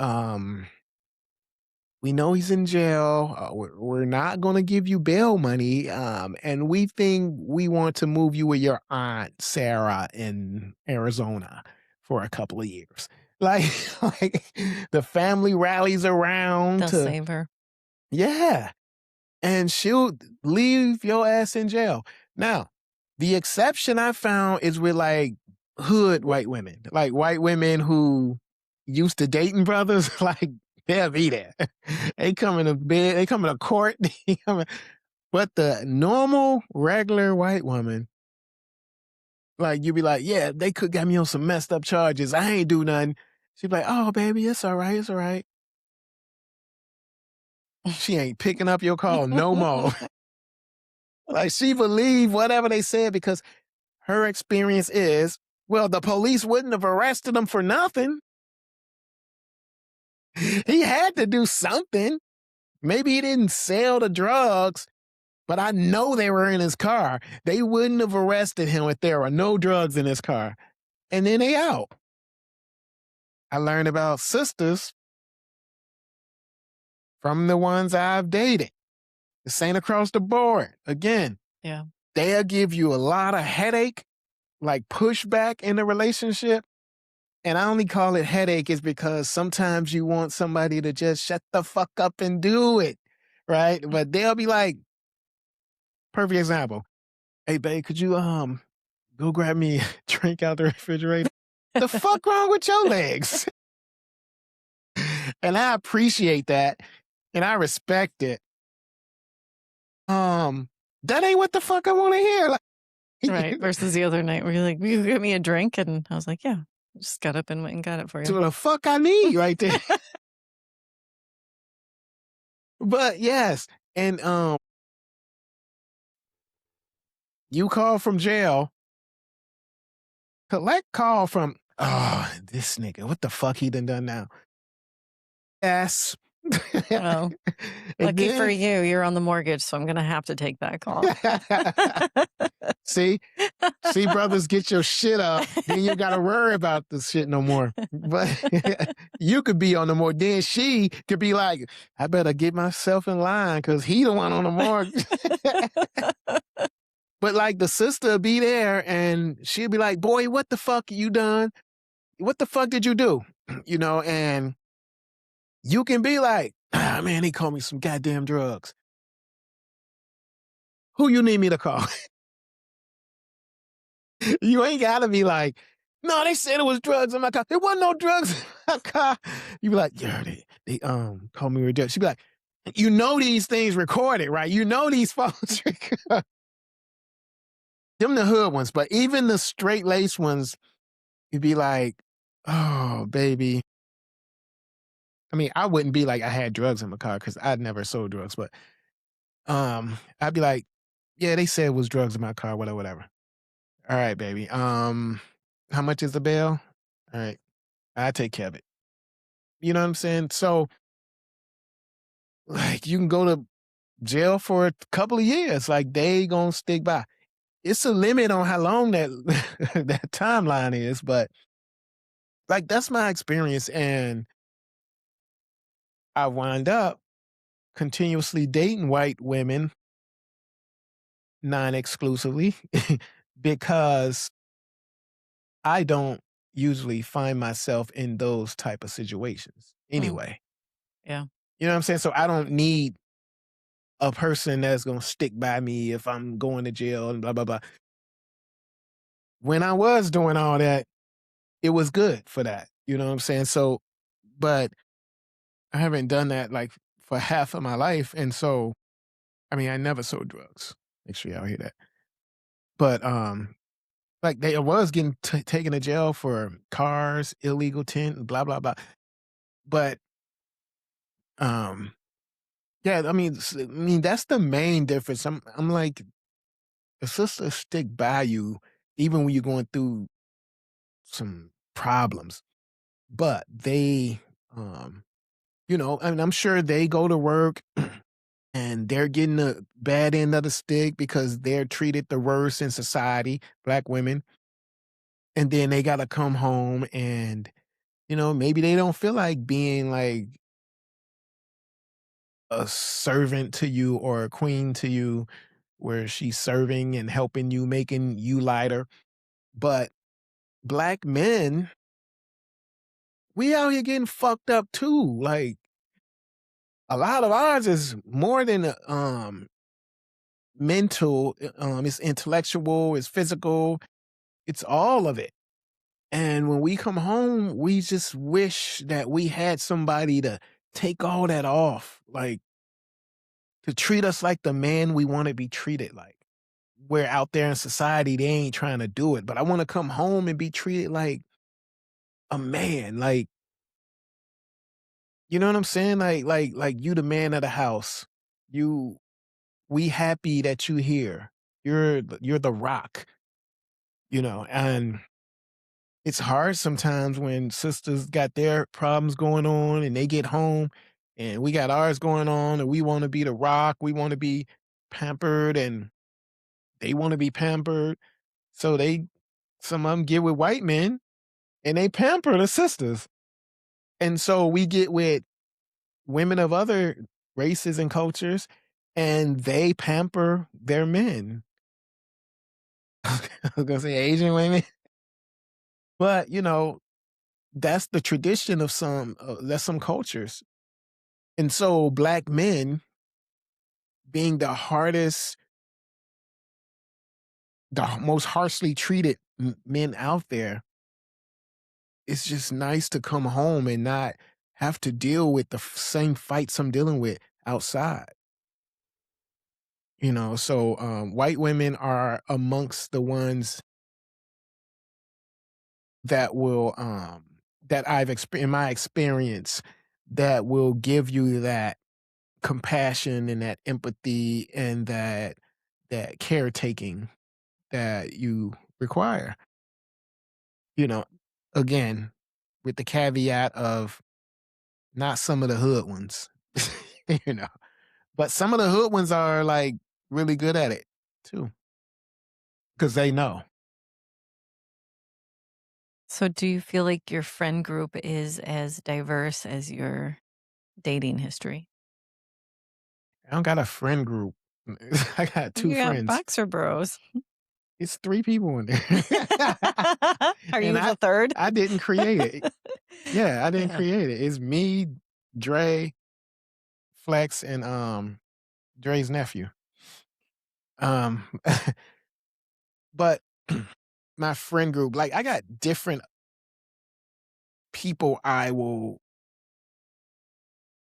S2: we know he's in jail. We're not going to give you bail money. And we think we want to move you with your aunt, Sarah, in Arizona for a couple of years. Like, like the family rallies around
S3: They'll
S2: to,
S3: save her.
S2: yeah. And she'll leave your ass in jail. Now, the exception I found is with like hood white women, like white women who used to dating brothers, like they'll be there. They come in a bed, they come in a court. But the normal, regular white woman, like you be like, yeah, they could get me on some messed up charges. I ain't do nothing. She'd be like, oh, baby, it's all right. It's all right. She ain't picking up your call no more. Like she believed whatever they said because her experience is, well, the police wouldn't have arrested him for nothing. He had to do something. Maybe he didn't sell the drugs, but I know they were in his car. They wouldn't have arrested him if there were no drugs in his car. And then they out. I learned about sisters from the ones I've dated. This ain't across the board. Again,
S3: Yeah.
S2: they'll give you a lot of headache, like pushback in the relationship. And I only call it headache is because sometimes you want somebody to just shut the fuck up and do it, right? But they'll be like, perfect example. Hey, babe, could you go grab me a drink out the refrigerator? The fuck wrong with your legs? And I appreciate that, and I respect it. That ain't what the fuck I want to hear. Like,
S3: Right. Versus the other night where you're like, will you get me a drink? And I was like, yeah. Just got up and went and got it for
S2: to
S3: you.
S2: the fuck I need right there. But yes, and you call from jail. Collect call from, oh, this nigga, what the fuck he done now? Yes.
S3: Well,
S2: And
S3: lucky for
S2: then,
S3: you, you're on the mortgage, so I'm going to have to take that call.
S2: see, brothers, get your shit up. Then you got to worry about this shit no more. But you could be on the mortgage. Then she could be like, I better get myself in line because he the one on the mortgage. But like the sister be there and she'll be like, boy, what the fuck you done? What the fuck did you do? You know, and you can be like, ah, man, he called me some goddamn drugs. Who you need me to call? You ain't gotta be like, no, they said it was drugs in my car. There wasn't no drugs in my car. You be like, yeah, they called me with drugs. She be like, you know these things recorded, right? You know these phones recorded. Them the hood ones, but even the straight lace ones, you'd be like, oh, baby. I mean, I wouldn't be like I had drugs in my car because I'd never sold drugs, but I'd be like, yeah, they said it was drugs in my car, whatever, whatever. All right, baby. How much is the bail? All right, I take care of it. You know what I'm saying? So, like, you can go to jail for a couple of years. Like, they gonna stick by. It's a limit on how long that that timeline is, but like that's my experience, and I wind up continuously dating white women, non-exclusively, because I don't usually find myself in those type of situations
S3: Mm,
S2: anyway.
S3: yeah.
S2: You know what I'm saying? So I don't need a person that's gonna stick by me if I'm going to jail and blah blah blah. When I was doing all that, it was good for that. You know what I'm saying? So, but I haven't done that like for half of my life, and so I mean, I never sold drugs. Make sure y'all hear that. But like they was getting taken to jail for cars, illegal tent, blah blah blah. But um, yeah, I mean that's the main difference. I'm like the sisters stick by you even when you're going through some problems, but they you know, I mean, I'm sure they go to work and they're getting the bad end of the stick because they're treated the worst in society, black women. And then they got to come home and, you know, maybe they don't feel like being like a servant to you or a queen to you, where she's serving and helping you, making you lighter. But black men, we out here getting fucked up too. Like a lot of ours is more than mental, it's intellectual, it's physical, it's all of it. And when we come home, we just wish that we had somebody to take all that off, like to treat us like the man we want to be treated like. Where out there in society, they ain't trying to do it. But I want to come home and be treated like a man. Like, you know what I'm saying? Like you the man of the house. You we happy that you here. You're the rock, and it's hard sometimes when sisters got their problems going on and they get home and we got ours going on and we want to be the rock, we want to be pampered and they want to be pampered. So some of them get with white men and they pamper the sisters. And so we get with women of other races and cultures and they pamper their men. I was going to say Asian women, but that's the tradition of that's some cultures. And so black men being the most harshly treated men out there, it's just nice to come home and not have to deal with the same fights I'm dealing with outside. So white women are amongst the ones that will that in my experience, that will give you that compassion and that empathy and that caretaking that you require. You know, again, with the caveat of not some of the hood ones, you know, but some of the hood ones are like really good at it too, because they know.
S3: So, do you feel like your friend group is as diverse as your dating history?
S2: I don't got a friend group. I got two
S3: You got
S2: friends.
S3: boxer bros.
S2: It's three people in there,
S3: Are
S2: and
S3: you the third?
S2: I didn't create it. Yeah, I didn't
S3: Yeah.
S2: create it. It's me, Dre, Flex, and Dre's nephew. Um, but my friend group, like I got different people I will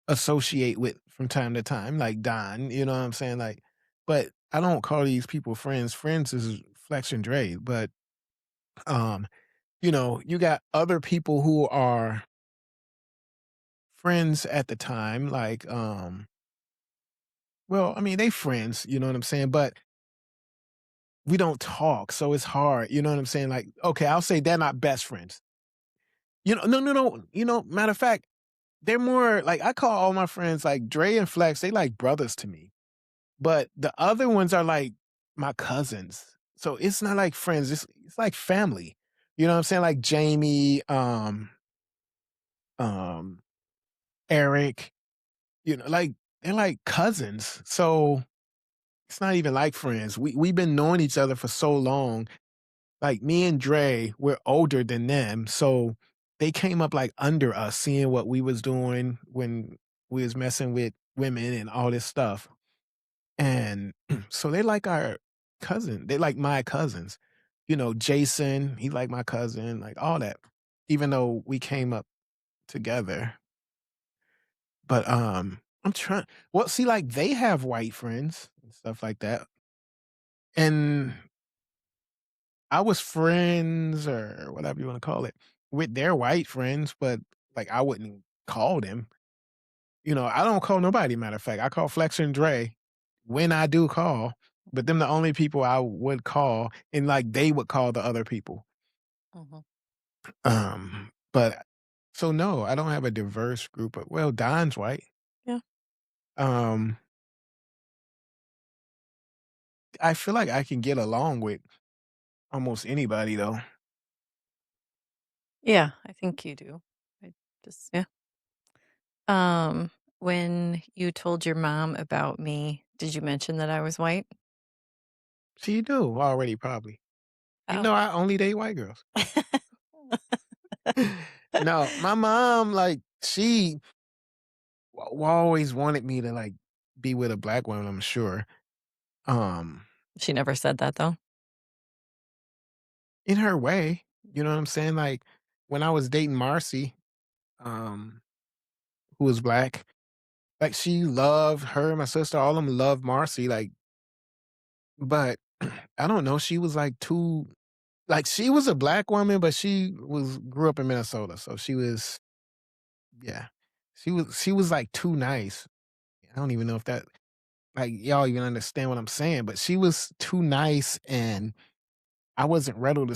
S2: associate with from time to time, like Don, you know what I'm saying? Like, but I don't call these people friends. Friends is Flex and Dre. But um, you got other people who are friends at the time, like well, I mean, they friends, you know what I'm saying? But we don't talk, so it's hard, you know what I'm saying? Like, okay, I'll say they're not best friends. No, no, no. Matter of fact, they're more like I call all my friends like Dre and Flex, they like brothers to me. But the other ones are like my cousins. So it's not like friends, it's like family. You know what I'm saying? Like Jamie, um, Eric, like they're like cousins. So it's not even like friends. We've been knowing each other for so long. Like me and Dre, we're older than them. So they came up like under us, seeing what we was doing when we was messing with women and all this stuff. And so they like our cousin. They like my cousins. Jason, he like my cousin, like all that. Even though we came up together. But I'm trying well, see, like they have white friends and stuff like that. And I was friends or whatever you want to call it with their white friends, but like I wouldn't call them. I don't call nobody, matter of fact. I call Flex and Dre when I do call, but them the only people I would call and like they would call the other people.
S3: Mhm.
S2: But so no, I don't have a diverse group of well, Don's white.
S3: Yeah.
S2: Um, I feel like I can get along with almost anybody though.
S3: Yeah, I think you do. I just yeah. Um, When you told your mom about me, did you mention that I was white?
S2: She knew already, probably. You
S3: Oh.
S2: know, I only date white girls. No, my mom, like, she always wanted me to, like, be with a black woman, I'm sure. Um,
S3: She never said that, though?
S2: in her way, you know what I'm saying? Like, when I was dating Marcy, um, who was black, like, she loved her and my sister, all of them loved Marcy, like, but I don't know, she was, like, too like, she was a black woman, but she was grew up in Minnesota, so she was yeah. She was, like, too nice. I don't even know if that like, y'all even understand what I'm saying, but she was too nice, and I wasn't ready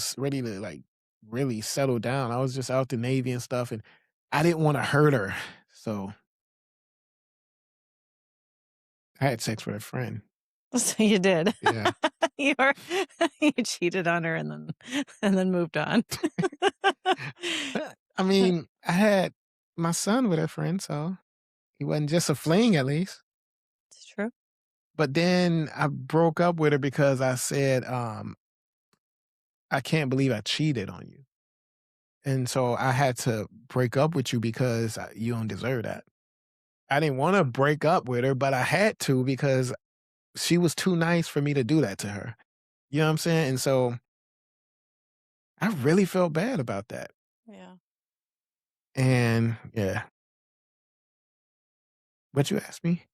S2: to, like, really settle down. I was just out the Navy and stuff, and I didn't wanna hurt her, so I had sex with her friend.
S3: So you did.
S2: Yeah.
S3: You were you cheated on her and then moved on.
S2: I mean, I had my son with her friend, so he wasn't just a fling, at least.
S3: It's true.
S2: But then I broke up with her because I said, "I can't believe I cheated on you." And so I had to break up with you because you don't deserve that. I didn't wanna break up with her, but I had to because she was too nice for me to do that to her. You know what I'm saying? And so I really felt bad about that.
S3: Yeah.
S2: And yeah. What you asked me?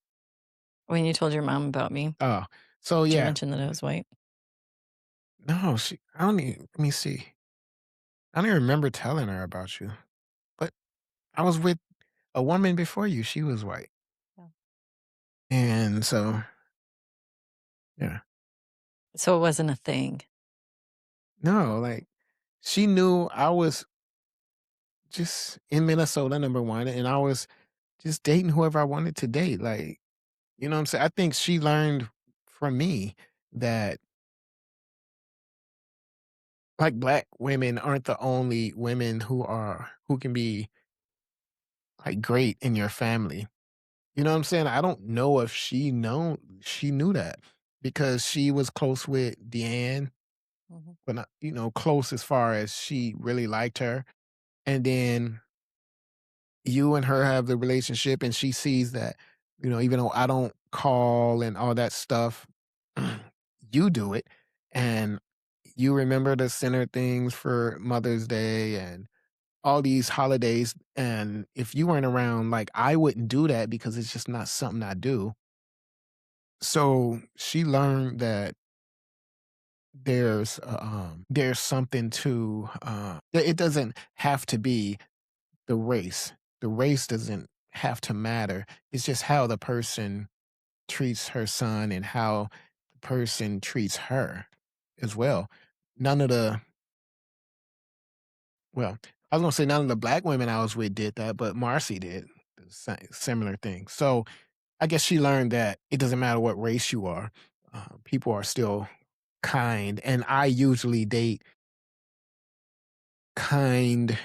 S3: When you told your mom about me,
S2: Oh, so
S3: did you
S2: yeah.
S3: mention that I was white?
S2: No, I don't even let me see. I don't even remember telling her about you, but I was with a woman before you. She was white.
S3: Yeah.
S2: And so, yeah.
S3: So it wasn't a thing.
S2: No, like she knew I was just in Minnesota, number one, and I was just dating whoever I wanted to date. Like, you know what I'm saying? I think she learned from me that like black women aren't the only women who can be like great in your family. You know what I'm saying? I don't know if she knew that because she was close with Deanne,
S3: Mhm.
S2: but not, close as far as she really liked her. And then you and her have the relationship and she sees that, even though I don't call and all that stuff, you do it. And you remember the center things for Mother's Day and all these holidays. And if you weren't around, like I wouldn't do that because it's just not something I do. So she learned that there's something to it doesn't have to be the race. The race doesn't have to matter. It's just how the person treats her son and how the person treats her as well. None of the well, I was gonna say none of the black women I was with did that, but Marcy did the similar thing. So I guess she learned that it doesn't matter what race you are, people are still kind, and I usually date kind,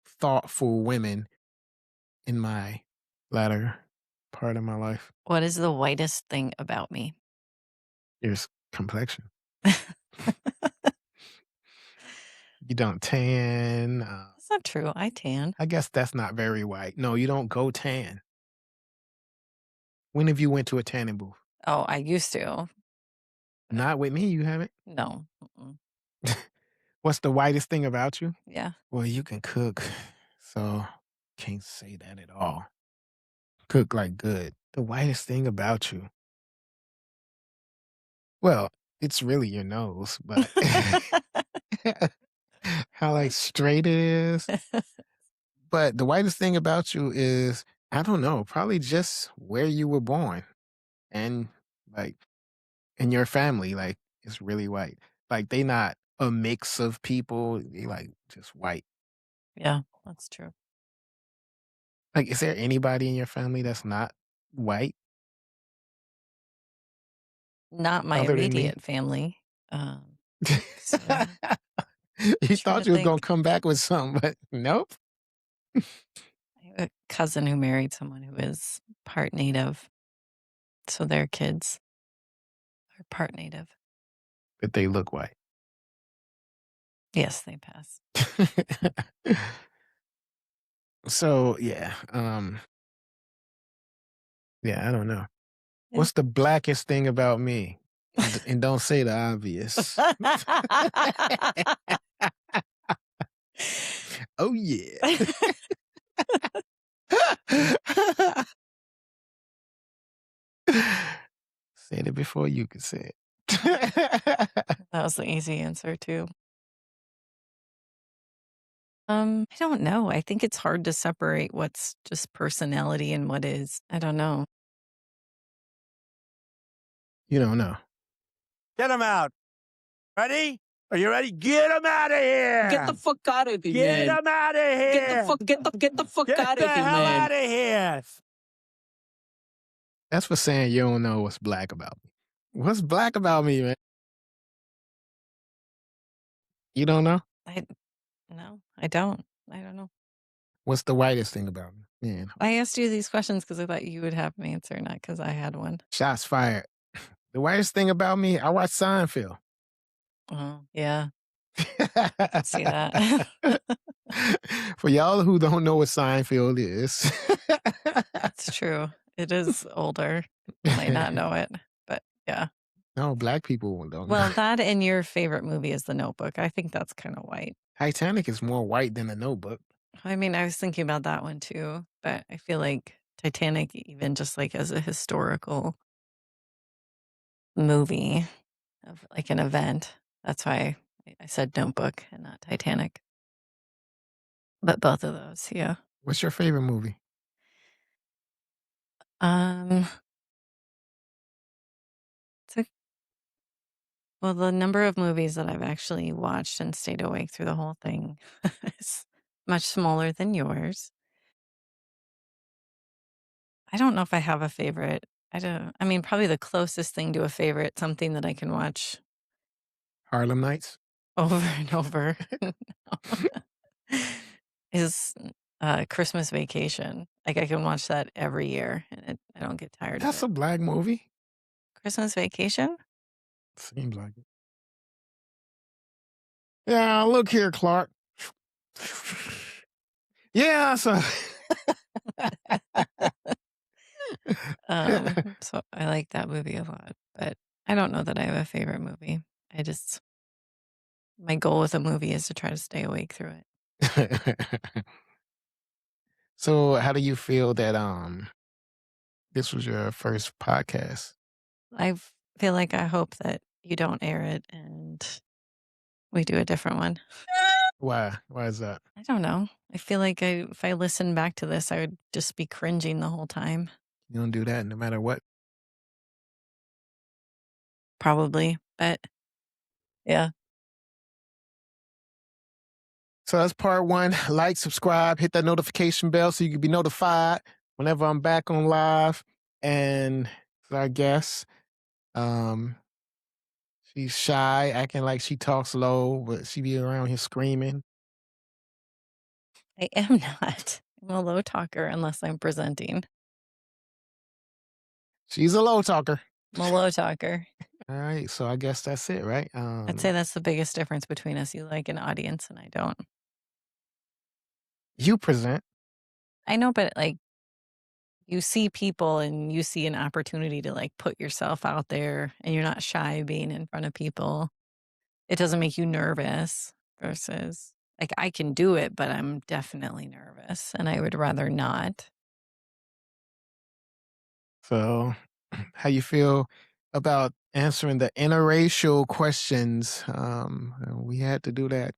S2: thoughtful women in my latter part of my life.
S3: What is the whitest thing about me?
S2: There's complexion. You don't tan.
S3: That's not true. I tan.
S2: I guess that's not very white. No, you don't go tan. When have you went to a tanning booth?
S3: Oh, I used to.
S2: Not with me, you haven't.
S3: No. Mm-mm.
S2: What's the whitest thing about you?
S3: Yeah.
S2: Well, you can cook, so can't say that at all. Cook like good. The whitest thing about you. Well, it's really your nose, but how like straight it is. But the whitest thing about you is, I don't know, probably just where you were born and like in your family, like it's really white. Like they not a mix of people, they like just white.
S3: Yeah, that's true.
S2: Like, is there anybody in your family that's not white
S3: Not my
S2: other than me?
S3: immediate family. So
S2: You
S3: trying to
S2: thought you were gonna
S3: think.
S2: come back with something, but nope.
S3: a cousin who married someone who is part native. So their kids are part native.
S2: But they look white.
S3: Yes, they pass.
S2: So yeah, yeah, I don't know. What's the blackest thing about me? And don't say the obvious. Oh yeah. Said it before you could say it.
S3: That was the easy answer too. I don't know. I think it's hard to separate what's just personality and what is. I don't know.
S2: You don't know.
S4: Get him out. Ready? Are you ready? Get him out of here.
S5: Get the fuck out of here,
S4: Get
S5: man.
S4: him out of here.
S5: Get the fuck out
S4: Get the
S5: of here,
S4: hell
S5: man.
S4: out of here.
S2: That's for saying you don't know what's black about me. What's black about me, man? You don't know?
S3: No, I don't. I don't know.
S2: What's the whitest thing about me? Man,
S3: I asked you these questions because I thought you would have an answer, not because I had one.
S2: shots fired. The whitest thing about me, I watch Seinfeld.
S3: Oh, yeah. I see that.
S2: For y'all who don't know what Seinfeld is,
S3: That's true. It is older. You might not know it, but yeah.
S2: no, black people don't
S3: Well,
S2: know.
S3: that and your favorite movie is The Notebook. I think that's kind of white.
S2: Titanic is more white than The Notebook.
S3: I mean, I was thinking about that one too, but I feel like Titanic, even just like as a historical movie of like an event, that's why I said Notebook and not Titanic. But both of those, yeah.
S2: What's your favorite movie?
S3: It's a, well, the number of movies that I've actually watched and stayed awake through the whole thing is much smaller than yours. I don't know if I have a favorite. I mean, probably the closest thing to a favorite, something that I can watch
S2: Harlem Nights?
S3: over and over is Christmas Vacation. Like I can watch that every year and I don't get tired
S2: That's
S3: of
S2: a
S3: it.
S2: black movie?
S3: Christmas Vacation?
S2: Seems like it. Yeah, look here, Clark. Yeah, so
S3: So I like that movie a lot, but I don't know that I have a favorite movie. My goal with a movie is to try to stay awake through it.
S2: So how do you feel that this was your first podcast?
S3: I feel like I hope that you don't air it and we do a different one.
S2: Why? Why is that?
S3: I don't know. I feel like if I listened back to this, I would just be cringing the whole time.
S2: You don't do that no matter what.
S3: Probably, but yeah.
S2: So that's part one. Like, subscribe, hit that notification bell so you can be notified whenever I'm back on live. And our guest, she's shy, acting like she talks low, but she be around here screaming.
S3: I am not. I'm a low talker unless I'm presenting.
S2: She's a low talker.
S3: I'm a low talker.
S2: All right, so I guess that's it, right?
S3: I'd say that's the biggest difference between us. You like an audience and I don't.
S2: You present.
S3: I know, but like you see people and you see an opportunity to like put yourself out there and you're not shy being in front of people. It doesn't make you nervous versus like I can do it, but I'm definitely nervous and I would rather not.
S2: So, how you feel about answering the interracial questions? We had to do that.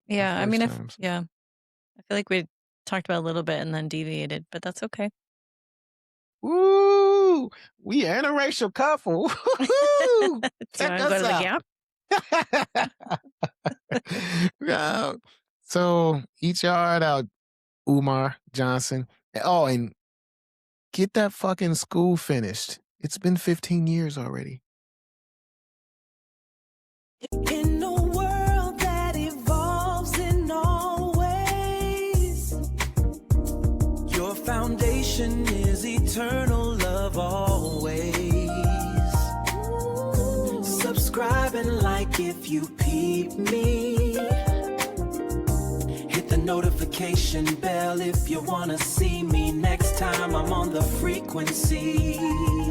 S3: Yeah, I
S2: first
S3: mean,
S2: time, so-
S3: yeah, I feel like we talked about a little bit and then deviated, but that's okay.
S2: Woo! We an interracial couple. Woo!
S3: Do you
S2: Check
S3: want to go
S2: us
S3: to the
S2: out.
S3: gap?
S2: Yeah. So eat your heart out, Umar Johnson. Oh, and get that fucking school finished. It's been 15 years already.
S1: In a world that evolves in all ways, your eternal love always. Subscribe and like if you peep me. Hit the notification bell if you wanna see me next time I'm on the frequency.